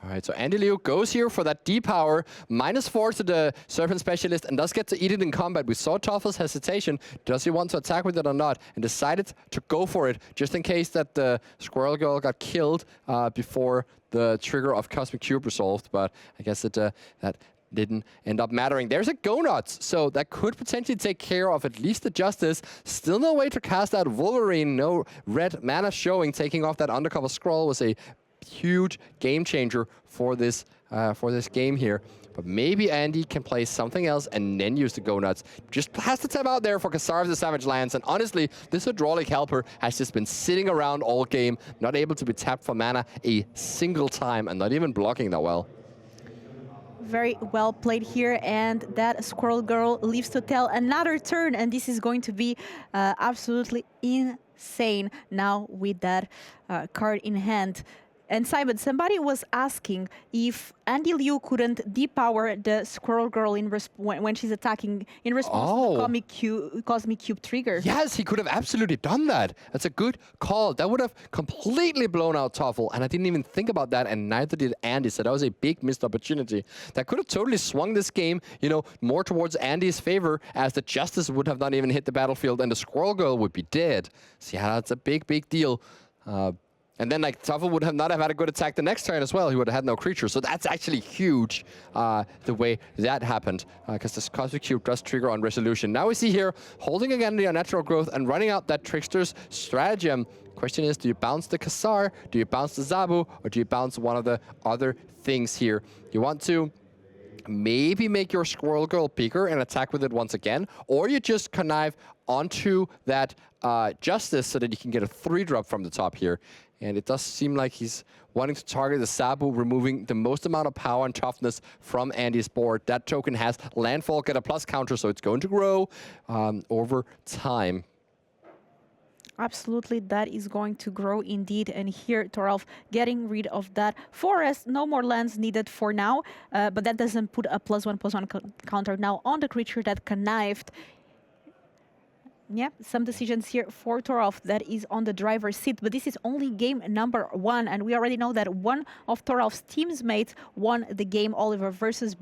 All right, so Andy Liu goes here for that D-Power, -4 to the Serpent Specialist, and does get to eat it in combat. We saw Toffel's hesitation. Does he want to attack with it or not? And decided to go for it, just in case that the Squirrel Girl got killed before the trigger of Cosmic Cube resolved. But I guess that didn't end up mattering. There's a Go Nuts, so that could potentially take care of at least the Justice. Still no way to cast out Wolverine. No red mana showing. Taking off that Undercover Scroll was a huge game changer for this game here. But maybe Andy can play something else and then use the Go Nuts. Just has to tap out there for Kassar of the Savage Lands. And honestly, this Hydraulic Helper has just been sitting around all game, not able to be tapped for mana a single time, and not even blocking that well. Very well played here, and that Squirrel Girl lives to tell another turn, and this is going to be absolutely insane now with that card in hand. And Simon, somebody was asking if Andy Liu couldn't depower the Squirrel Girl when she's attacking in response to the Cosmic Cube trigger. Yes, he could have absolutely done that. That's a good call. That would have completely blown out Toffel, and I didn't even think about that, and neither did Andy, so that was a big missed opportunity. That could have totally swung this game, you know, more towards Andy's favor, as the Justice would have not even hit the battlefield, and the Squirrel Girl would be dead. So yeah, that's a big deal. And then, like, Toffel would not have had a good attack the next turn as well. He would have had no creature. So that's actually huge, the way that happened, because this Cosmic Cube does trigger on resolution. Now we see here, holding again the Unnatural Growth and running out that Trickster's Stratagem. Question is, do you bounce the Kassar, do you bounce the Zabu, or do you bounce one of the other things here? You want to maybe make your Squirrel Girl bigger and attack with it once again, or you just connive onto that Justice so that you can get a 3-drop from the top here. And it does seem like he's wanting to target the Zabu, removing the most amount of power and toughness from Andy's board. That token has landfall, get a plus counter, so it's going to grow over time. Absolutely, that is going to grow indeed. And here, Thoralf getting rid of that forest. No more lands needed for now, but that doesn't put a +1/+1 counter now on the creature that connived. Yeah, some decisions here for Thoralf that is on the driver's seat, but this is only game number 1, and we already know that one of Thoralf's teammates won the game, Oliver versus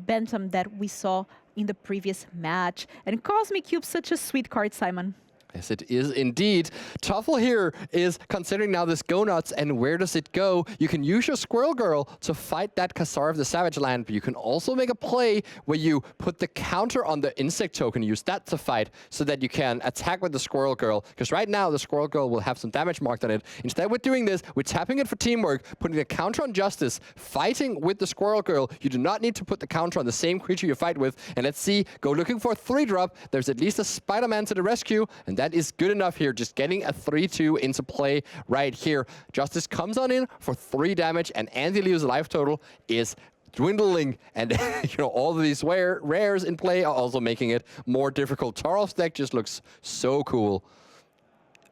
Benton, that we saw in the previous match. And Cosmic Cube, such a sweet card, Simon. Yes, it is indeed. Toffel here is considering now this Go Nuts, and where does it go? You can use your Squirrel Girl to fight that Kassar of the Savage Land, but you can also make a play where you put the counter on the Insect token, use that to fight, so that you can attack with the Squirrel Girl. Because right now, the Squirrel Girl will have some damage marked on it. Instead, we're doing this, we're tapping it for teamwork, putting a counter on Justice, fighting with the Squirrel Girl. You do not need to put the counter on the same creature you fight with. And let's see, go looking for a 3-drop. There's at least a Spider-Man to the rescue, and that is good enough here. Just getting a 3/2 into play right here. Justice comes on in for 3 damage, and Andy Liu's life total is dwindling, and you know, all of these rares in play are also making it more difficult. Thoralf's deck just looks so cool.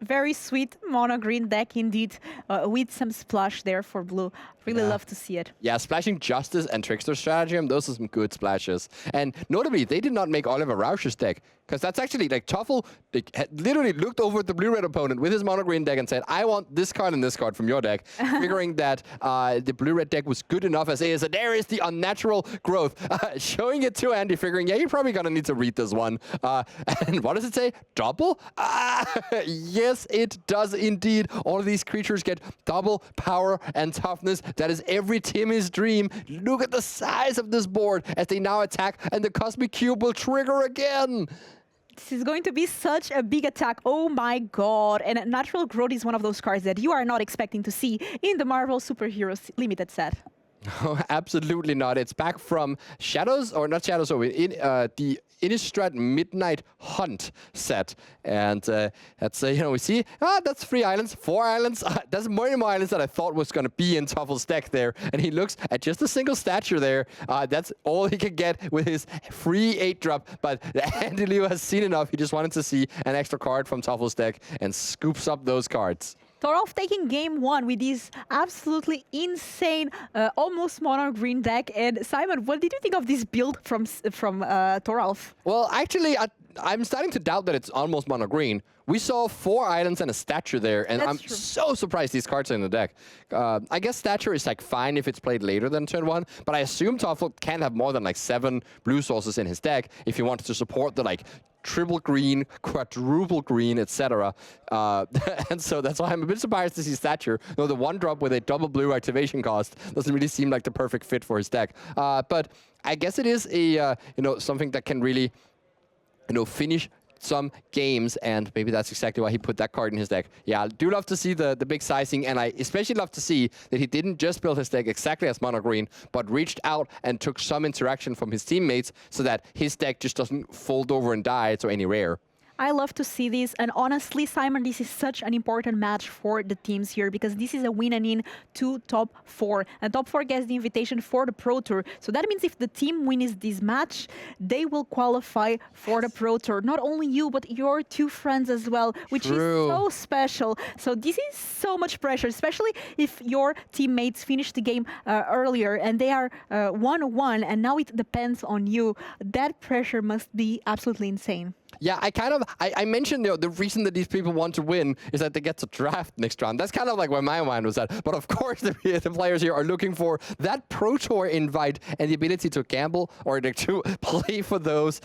Very sweet mono green deck indeed, with some splash there for blue. Really love to see it. Yeah, splashing Justice and Trickster Stratagem, those are some good splashes. And notably, they did not make Oliver Rausch's deck, because that's actually, like, Toffel literally looked over at the blue-red opponent with his mono green deck and said, I want this card and this card from your deck, figuring that the blue-red deck was good enough as is. And there is the Unnatural Growth, showing it to Andy, figuring, yeah, you're probably going to need to read this one. And what does it say? Double? Yes, it does indeed. All of these creatures get double power and toughness. That is every Timmy's dream. Look at the size of this board as they now attack, and the Cosmic Cube will trigger again. This is going to be such a big attack. Oh my god. And Natural Growth is one of those cards that you are not expecting to see in the Marvel Superheroes limited set. Oh, absolutely not. It's back from Shadows, or not Shadows, sorry, the Innistrad Midnight Hunt set. And that's, we see, that's 3 islands, 4 islands. That's more islands that I thought was going to be in Tuffel's deck there. And he looks at just a single stature there. That's all he could get with his free 8-drop. But Andy Liu has seen enough. He just wanted to see an extra card from Tuffel's deck and scoops up those cards. Thoralf taking game 1 with this absolutely insane, almost mono green deck. And Simon, what did you think of this build from Thoralf? Well, actually, I'm starting to doubt that it's almost mono green. We saw 4 islands and a statue there, and I'm so surprised these cards are in the deck. I guess stature is like fine if it's played later than turn 1, but I assume Toffel can't have more than like 7 blue sources in his deck if he wanted to support the like triple green, quadruple green, etc. And so that's why I'm a bit surprised to see stature. No, the 1-drop with a double blue activation cost doesn't really seem like the perfect fit for his deck. But I guess it is a something that can really finish some games, and maybe that's exactly why he put that card in his deck. Yeah, I do love to see the big sizing, and I especially love to see that he didn't just build his deck exactly as mono green, but reached out and took some interaction from his teammates so that his deck just doesn't fold over and die to any rare. I love to see this, and honestly, Simon, this is such an important match for the teams here because this is a win and in to top 4, and top 4 gets the invitation for the Pro Tour. So that means if the team wins this match, they will qualify for the Pro Tour. Not only you, but your 2 friends as well, which is so special. So this is so much pressure, especially if your teammates finish the game earlier and they are 1-1, and now it depends on you. That pressure must be absolutely insane. Yeah, I mentioned the reason that these people want to win is that they get to draft next round. That's kind of like where my mind was at. But of course, the players here are looking for that Pro Tour invite and the ability to gamble or to play for those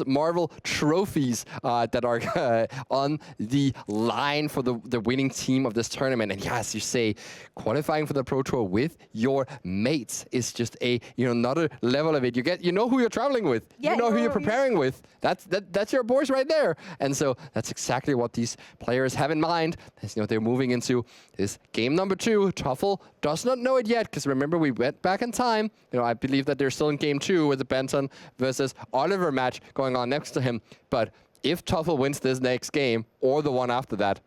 Marvel trophies that are on the line for the winning team of this tournament. And yes, you say qualifying for the Pro Tour with your mates is just another level of it. You know who you're traveling with. Yeah, you know who you're preparing with. That's your boys right there. And so that's exactly what these players have in mind. As they're moving into this game number 2. Toffel does not know it yet, because remember, we went back in time. I believe that they're still in game 2 with the Benton versus Oliver match going on next to him. But if Toffel wins this next game, or the one after that,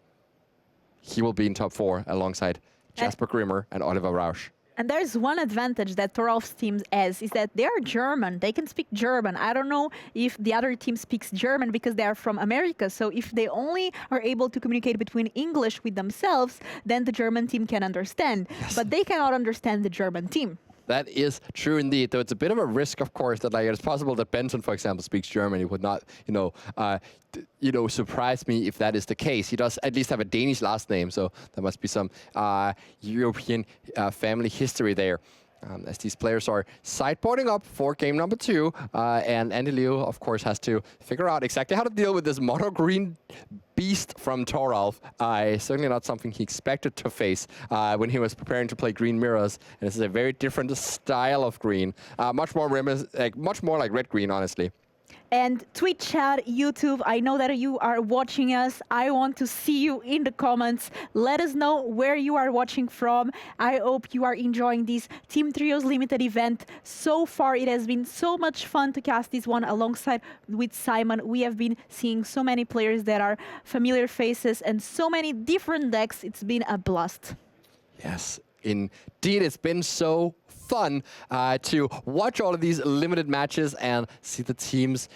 he will be in top 4 alongside Jasper Grimmer and Oliver Rausch. And there's one advantage that Thoralf's team has, is that they are German. They can speak German. I don't know if the other team speaks German because they are from America. So if they only are able to communicate between English with themselves, then the German team can understand. Yes. But they cannot understand the German team. That is true indeed, though it's a bit of a risk, of course, that it's possible that Benton, for example, speaks German. It would not, surprise me if that is the case. He does at least have a Danish last name, so there must be some European family history there. As these players are sideboarding up for game number 2, and Andy Liu, of course, has to figure out exactly how to deal with this mono green beast from Thoralf. Certainly not something he expected to face when he was preparing to play Green Mirrors. And this is a very different style of green, much more like red-green, honestly. And Twitch chat, YouTube, I know that you are watching us. I want to see you in the comments. Let us know where you are watching from. I hope you are enjoying this Team Trios Limited event. So far, it has been so much fun to cast this one alongside with Simon. We have been seeing so many players that are familiar faces and so many different decks. It's been a blast. Yes, indeed. It's been so fun to watch all of these limited matches and see the teams,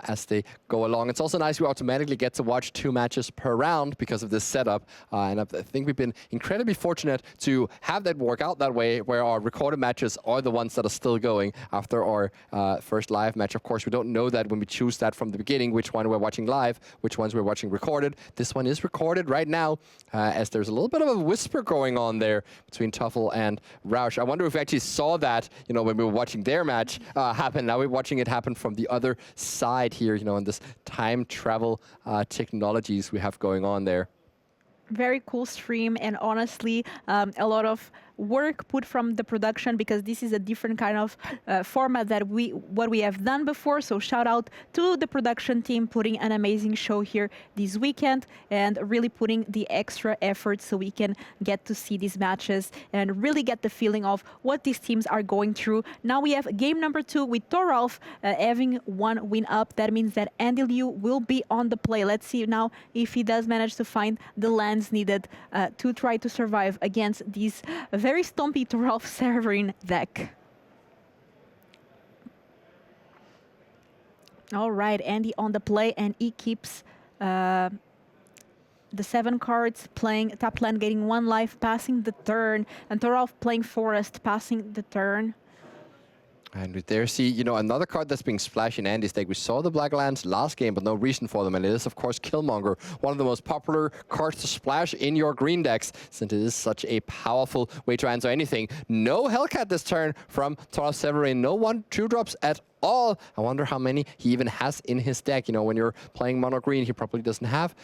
as they go along. It's also nice we automatically get to watch 2 matches per round because of this setup. And I think we've been incredibly fortunate to have that work out that way, where our recorded matches are the ones that are still going after our first live match. Of course, we don't know that when we choose that from the beginning, which one we're watching live, which ones we're watching recorded. This one is recorded right now, as there's a little bit of a whisper going on there between Toffel and Rausch. I wonder if we actually saw that, when we were watching their match happen. Now we're watching it happen from the other side here, in this time travel technologies we have going on there. Very cool stream, and honestly, a lot of work put from the production, because this is a different kind of format that what we have done before. So shout out to the production team putting an amazing show here this weekend and really putting the extra effort so we can get to see these matches and really get the feeling of what these teams are going through. Now we have game number 2 with Thoralf having 1 win up. That means that Andy Liu will be on the play. Let's see now if he does manage to find the lands needed to try to survive against this very stompy Thoralf Severin deck. All right, Andy on the play, and he keeps the 7 cards, playing top land, getting 1 life, passing the turn, and Thoralf playing forest, passing the turn. And we there see, you know, another card that's being splashed in Andy's deck. We saw the Black Lands last game, but no reason for them. And it is, of course, Killmonger, one of the most popular cards to splash in your green decks, since it is such a powerful way to answer anything. No Hellcat this turn from Thoralf Severin. No 1/2 drops at all. I wonder how many he even has in his deck. You know, when you're playing mono green, he probably doesn't have.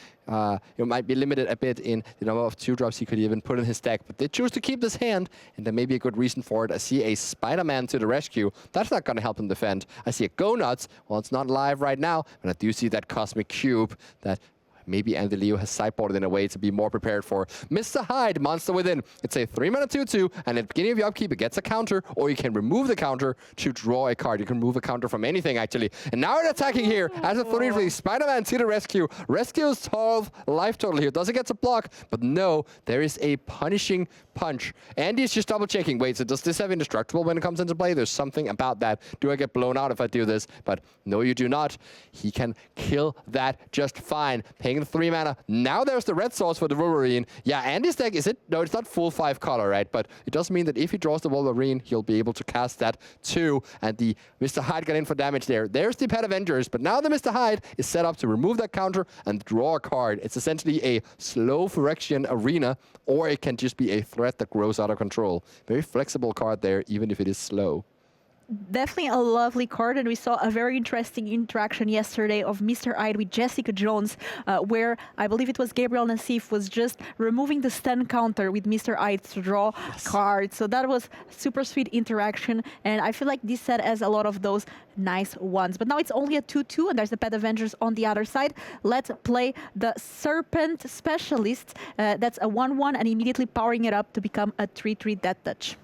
It might be limited a bit in the number of 2-drops he could even put in his deck. But they choose to keep this hand, and there may be a good reason for it. I see a Spider-Man to the rescue. That's not going to help him defend. I see a Go Nuts. Well, it's not live right now, but I do see that Cosmic Cube that maybe Andy Liu has sideboarded in a way to be more prepared for. Mr. Hyde, Monster Within. It's a 3-mana 2/2, and at the beginning of your upkeep, it gets a counter, or you can remove the counter to draw a card. You can remove a counter from anything, actually. And now it's attacking here as a 3/3. Spider-Man to the rescue. Rescues 12 life total here. Doesn't get to block, but no, there is a punishing punch. Andy is just double-checking. Wait, so does this have indestructible when it comes into play? There's something about that. Do I get blown out if I do this? But no, you do not. He can kill that just fine. Paying the 3 mana. Now there's the red source for the Wolverine. Yeah, Andy's deck, is it? No, it's not full 5 color, right? But it does mean that if he draws the Wolverine, he'll be able to cast that too. And the Mr. Hyde got in for damage there. There's the Pet Avengers, but now the Mr. Hyde is set up to remove that counter and draw a card. It's essentially a slow Phyrexian arena, or it can just be a threat that grows out of control. Very flexible card there, even if it is slow. Definitely a lovely card, and we saw a very interesting interaction yesterday of Mr. Hyde with Jessica Jones, where I believe it was Gabriel Nassif was just removing the stun counter with Mr. Hyde to draw cards. So that was super sweet interaction, and I feel like this set has a lot of those nice ones. But now it's only a 2/2, and there's the Pet Avengers on the other side. Let's play the Serpent Specialist. That's a 1/1, and immediately powering it up to become a 3/3 Death Touch.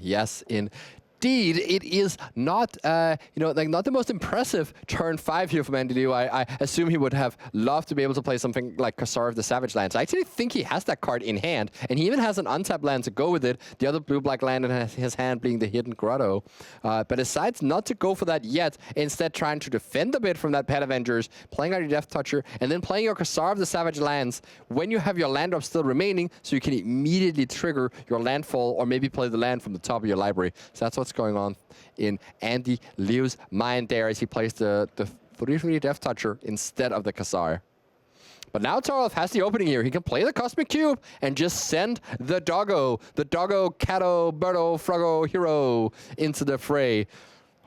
Yes, indeed. It is not, not the most impressive turn 5 here from Andy Liu. I assume he would have loved to be able to play something like Kasar of the Savage Lands. I actually think he has that card in hand, and he even has an untapped land to go with it. The other blue-black land in his hand being the Hidden Grotto. But decides not to go for that yet, instead trying to defend a bit from that Pet Avengers, playing out your Death Toucher, and then playing your Kasar of the Savage Lands when you have your land drop still remaining, so you can immediately trigger your landfall, or maybe play the land from the top of your library. So that's what's going on in Andy Liu's mind there as he plays the 3/3 Death Toucher instead of the Kasar. But now Thoralf has the opening here. He can play the Cosmic Cube and just send the Doggo, Catto, Birdo, Froggo, Hero into the fray.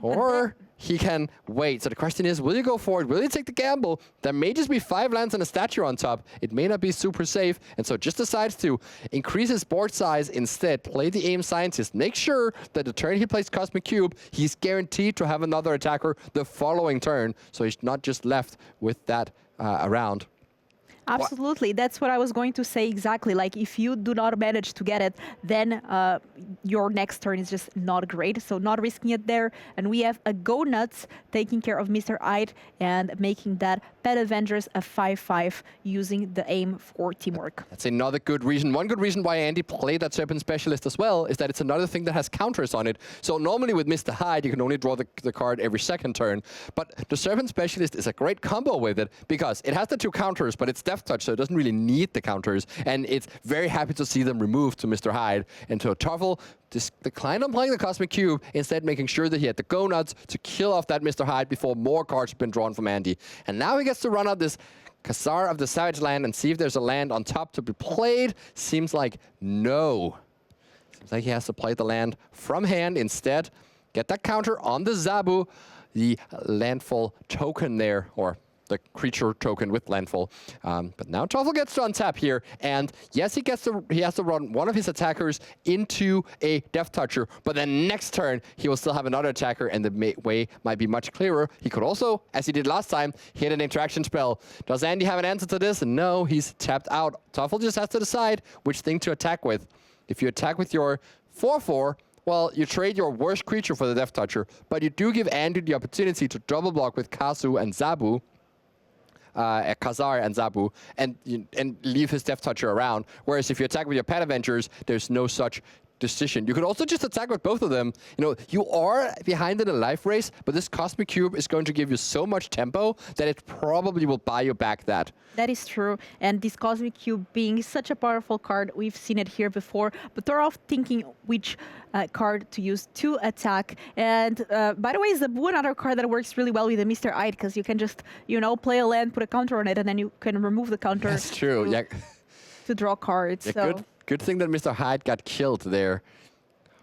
Or he can wait. So the question is, will you go for it? Will you take the gamble? There may just be 5 lands and a statue on top. It may not be super safe, and so just decides to increase his board size instead. Play the Aim Scientist. Make sure that the turn he plays Cosmic Cube, he's guaranteed to have another attacker the following turn, so he's not just left with that around. Absolutely. That's what I was going to say exactly. Like, if you do not manage to get it, then your next turn is just not great. So not risking it there. And we have a Go Nuts taking care of Mr. Hyde and making that Pet Avengers a 5/5 using the aim for teamwork. That's another good reason. One good reason why Andy played that Serpent Specialist as well is that it's another thing that has counters on it. So normally with Mr. Hyde, you can only draw the card every second turn. But the Serpent Specialist is a great combo with it because it has the 2 counters, but it's Death Touch, so it doesn't really need the counters. And it's very happy to see them removed to Mr. Hyde. And to Toffel declined on playing the Cosmic Cube, instead making sure that he had the Go Nuts to kill off that Mr. Hyde before more cards have been drawn from Andy. And now he gets to run out this Kasar of the Savage Land and see if there's a land on top to be played. Seems like no. Seems like he has to play the land from hand instead. Get that counter on the Zabu, the landfall token there, or the creature token with landfall. But now Thoralf gets to untap here, and yes, he has to run one of his attackers into a Death Toucher, but then next turn he will still have another attacker, and the way might be much clearer. He could also, as he did last time, hit an interaction spell. Does Andy have an answer to this? No, he's tapped out. Thoralf just has to decide which thing to attack with. If you attack with your 4/4, well, you trade your worst creature for the Death Toucher, but you do give Andy the opportunity to double block with Kazu and Zabu. Khazar and Zabu, and leave his Death Toucher around. Whereas if you attack with your Pet Avengers, there's no such decision. You could also just attack with both of them. You know, you are behind in a life race, but this Cosmic Cube is going to give you so much tempo that it probably will buy you back that. That is true. And this Cosmic Cube being such a powerful card, we've seen it here before, but Thoralf thinking which card to use to attack. And by the way, Zabu, another card that works really well with the Mr. Ide, because you can just, you know, play a land, put a counter on it, and then you can remove the counter. That's true, yeah. To draw cards. Yeah, so. Good thing that Mr. Hyde got killed there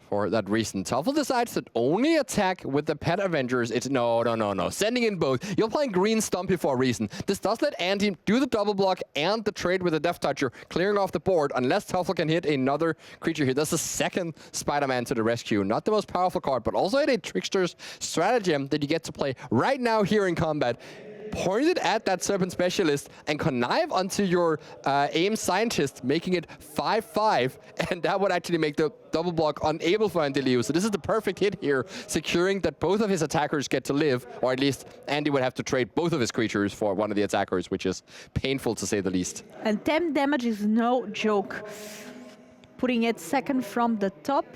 for that reason. Thoralf decides to only attack with the Pet Avengers. It's no. Sending in both. You're playing Green Stumpy for a reason. This does let Andy do the double block and the trade with the Death Toucher, clearing off the board, unless Thoralf can hit another creature here. That's the second Spider-Man to the rescue. Not the most powerful card, but also a Trickster's Stratagem that you get to play right now here in combat. Pointed at that Serpent Specialist and connive onto your AIM Scientist, making it 5/5, and that would actually make the double block unable for Andy Liu. So this is the perfect hit here, securing that both of his attackers get to live, or at least Andy would have to trade both of his creatures for one of the attackers, which is painful to say the least. And 10 damage is no joke. Putting it second from the top.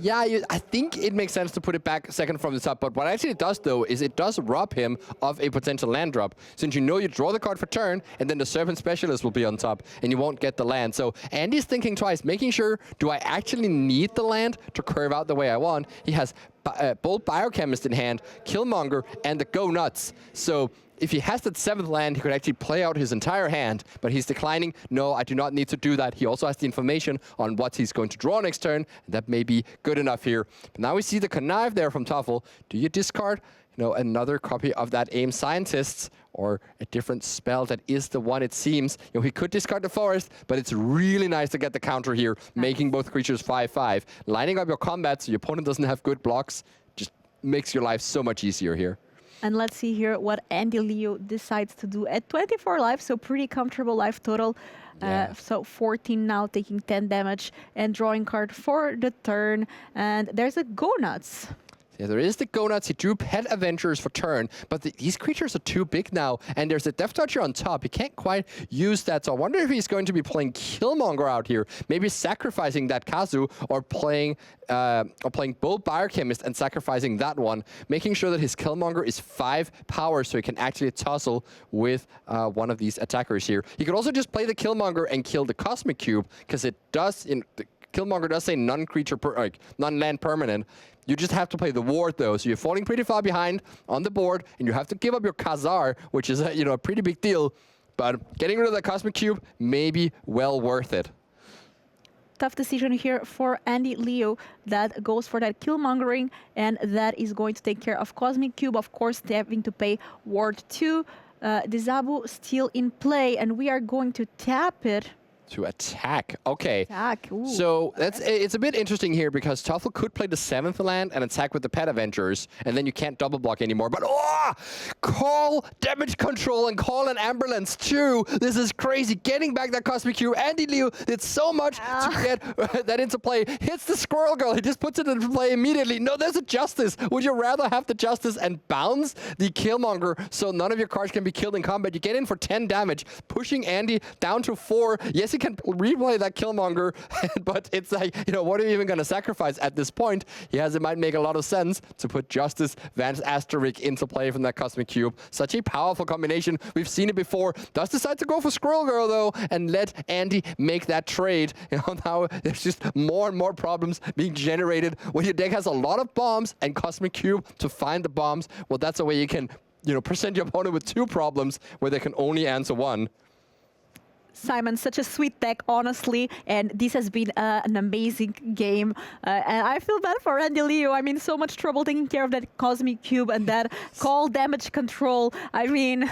Yeah, I think it makes sense to put it back second from the top, but what actually it does, though, is it does rob him of a potential land drop, since you know you draw the card for turn, and then the Serpent Specialist will be on top, and you won't get the land. So Andy's thinking twice, making sure, do I actually need the land to curve out the way I want? He has Bold Biochemist in hand, Killmonger, and the Go Nuts. So if he has that 7th land, he could actually play out his entire hand, but he's declining. No, I do not need to do that. He also has the information on what he's going to draw next turn, and that may be good enough here. But now we see the connive there from Thoralf. Do you discard, you know, another copy of that AIM Scientists, or a different spell that is the one it seems? You know, he could discard the Forest, but it's really nice to get the counter here, making both creatures 5/5. Lining up your combat so your opponent doesn't have good blocks just makes your life so much easier here. And let's see here what Andy Liu decides to do at 24 life, so pretty comfortable life total. Yeah. So 14 now, taking 10 damage and drawing card for the turn. And there's a Go Nuts. Yeah, there is the Go Nuts. He drew Pet Avengers for turn, but these creatures are too big now, and there's a Death Toucher on top. He can't quite use that, so I wonder if he's going to be playing Killmonger out here, maybe sacrificing that Kazu, or playing Bold Biochemist and sacrificing that one, making sure that his Killmonger is 5 power, so he can actually tussle with one of these attackers here. He could also just play the Killmonger and kill the Cosmic Cube, because it does, Killmonger does say non-land permanent. You just have to play the ward, though, so you're falling pretty far behind on the board, and you have to give up your Khazar, which is a pretty big deal. But getting rid of the Cosmic Cube may be well worth it. Tough decision here for Andy Liu. That goes for that Killmongering, and that is going to take care of Cosmic Cube, of course, having to pay ward 2. The Zabu still in play, and we are going to tap it. To attack. Okay. Attack. Ooh. So it's a bit interesting here, because Thoralf could play the 7th land and attack with the Pet Avengers, and then you can't double block anymore. But call damage control and call an ambulance too. This is crazy. Getting back that Cosmic Cube. Andy Liu did so much to get that into play. Hits the Squirrel Girl. He just puts it into play immediately. No, there's a Justice. Would you rather have the Justice and bounce the Killmonger so none of your cards can be killed in combat? You get in for 10 damage, pushing Andy down to 4. Yes, he can replay that Killmonger, but it's like, what are you even going to sacrifice at this point? It might make a lot of sense to put Justice, Vance Asterik into play from that Cosmic Cube. Such a powerful combination. We've seen it before. Does decide to go for Squirrel Girl, though, and let Andy make that trade. Now there's just more and more problems being generated when your deck has a lot of bombs and Cosmic Cube to find the bombs. Well, that's a way you can, present your opponent with 2 problems where they can only answer 1. Simon, such a sweet deck, honestly, and this has been an amazing game. And I feel bad for Andy Liu. I mean, so much trouble taking care of that Cosmic Cube and that call damage control. I mean,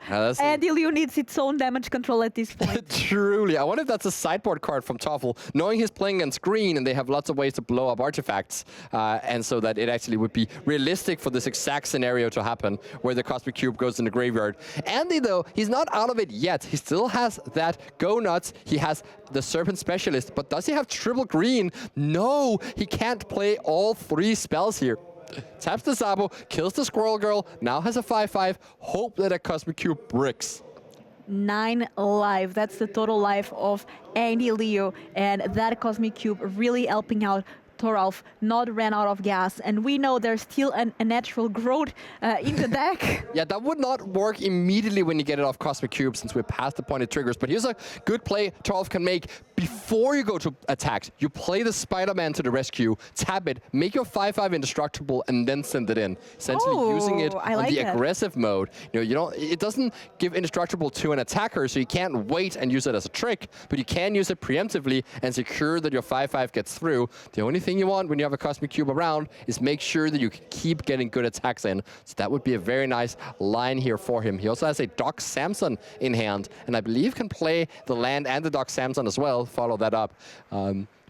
Andy Liu needs its own damage control at this point. Truly. I wonder if that's a sideboard card from Toffel, knowing he's playing against green and they have lots of ways to blow up artifacts, and so that it actually would be realistic for this exact scenario to happen, where the Cosmic Cube goes in the graveyard. Andy, though, he's not out of it yet. He still has that Go Nuts. He has the Serpent Specialist, but does he have triple green? No, he can't play all 3 spells here. Taps the Zabo, kills the Squirrel Girl, now has a 5/5, hope that a Cosmic Cube bricks. 9 life, that's the total life of Andy Liu, and that Cosmic Cube really helping out Thoralf, not ran out of gas, and we know there's still a natural growth in the deck. Yeah, that would not work immediately when you get it off Cosmic Cube, since we're past the point it triggers, but here's a good play Thoralf can make. Before you go to attacks, you play the Spider-Man to the rescue, tap it, make your 5/5 indestructible, and then send it in. Essentially using it on the aggressive mode. It doesn't give indestructible to an attacker, so you can't wait and use it as a trick, but you can use it preemptively and secure that your 5/5 gets through. The only thing you want when you have a Cosmic Cube around is make sure that you keep getting good attacks in. So that would be a very nice line here for him. He also has a Doc Samson in hand, and I believe can play the land and the Doc Samson as well, follow that up,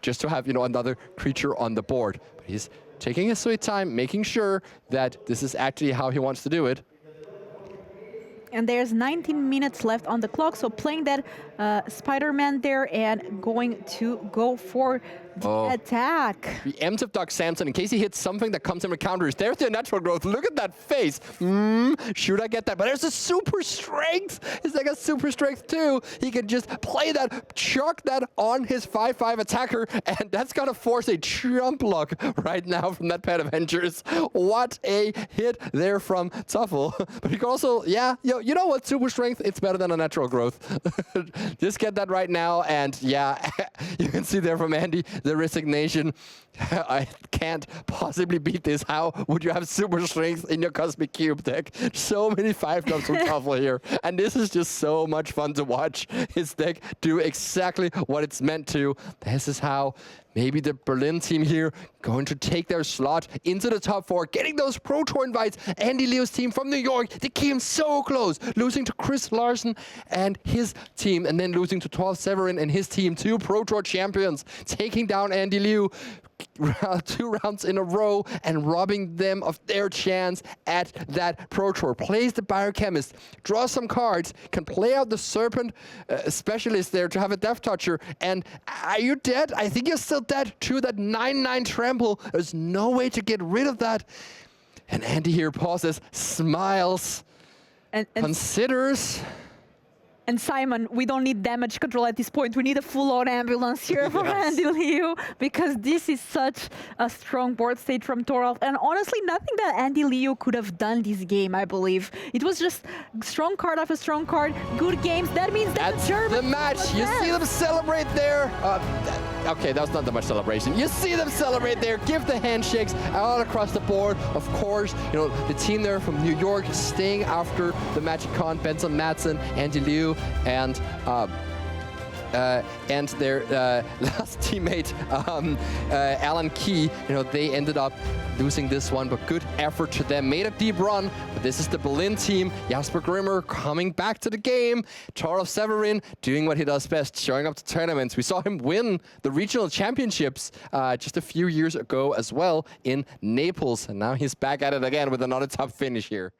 just to have another creature on the board. But he's taking his sweet time, making sure that this is actually how he wants to do it. And there's 19 minutes left on the clock, so playing that Spider-Man there and going to go for the attack. Preemptive Doc Samson, in case he hits something that comes in with counters. There's the natural growth. Look at that face. Should I get that? But there's a super strength. It's like a super strength too. He can just play that, chuck that on his 5/5 attacker, and that's gonna force a jump block right now from that Pet Avengers. What a hit there from Toffel. But he can also, you know what, super strength, it's better than a natural growth. Just get that right now, and yeah, you can see there from Andy, the resignation. I can't possibly beat this. How would you have super strength in your Cosmic Cube deck? So many 5-drops from Toffel here, and this is just so much fun to watch his deck do exactly what it's meant to. This is how maybe the Berlin team here going to take their slot into the top 4, getting those Pro Tour invites. Andy Liu's team from New York, they came so close, losing to Chris Larson and his team, and then losing to Thoralf Severin and his team, 2 Pro Tour champions, taking down Andy Liu 2 rounds in a row and robbing them of their chance at that Pro Tour. Plays the Biochemist, draws some cards, can play out the Serpent Specialist there to have a Death Toucher, and are you dead? I think you're still dead to that 9/9 trample. There's no way to get rid of that. And Andy here pauses, smiles, and considers. And Simon, we don't need damage control at this point. We need a full-on ambulance here for Andy Liu, because this is such a strong board state from Thoralf. And honestly, nothing that Andy Liu could have done this game, I believe. It was just strong card after strong card, good games. That means that's the match. You see them celebrate there. Okay, that was not that much celebration. You see them celebrate there, give the handshakes all across the board. Of course, the team there from New York staying after the Magic Con, Benton Madsen, Andy Liu, and their last teammate, Alan Ke, they ended up losing this one, but good effort to them. Made a deep run, but this is the Berlin team. Jasper Grimmer coming back to the game. Thoralf Severin doing what he does best, showing up to tournaments. We saw him win the regional championships just a few years ago as well in Naples, and now he's back at it again with another top finish here.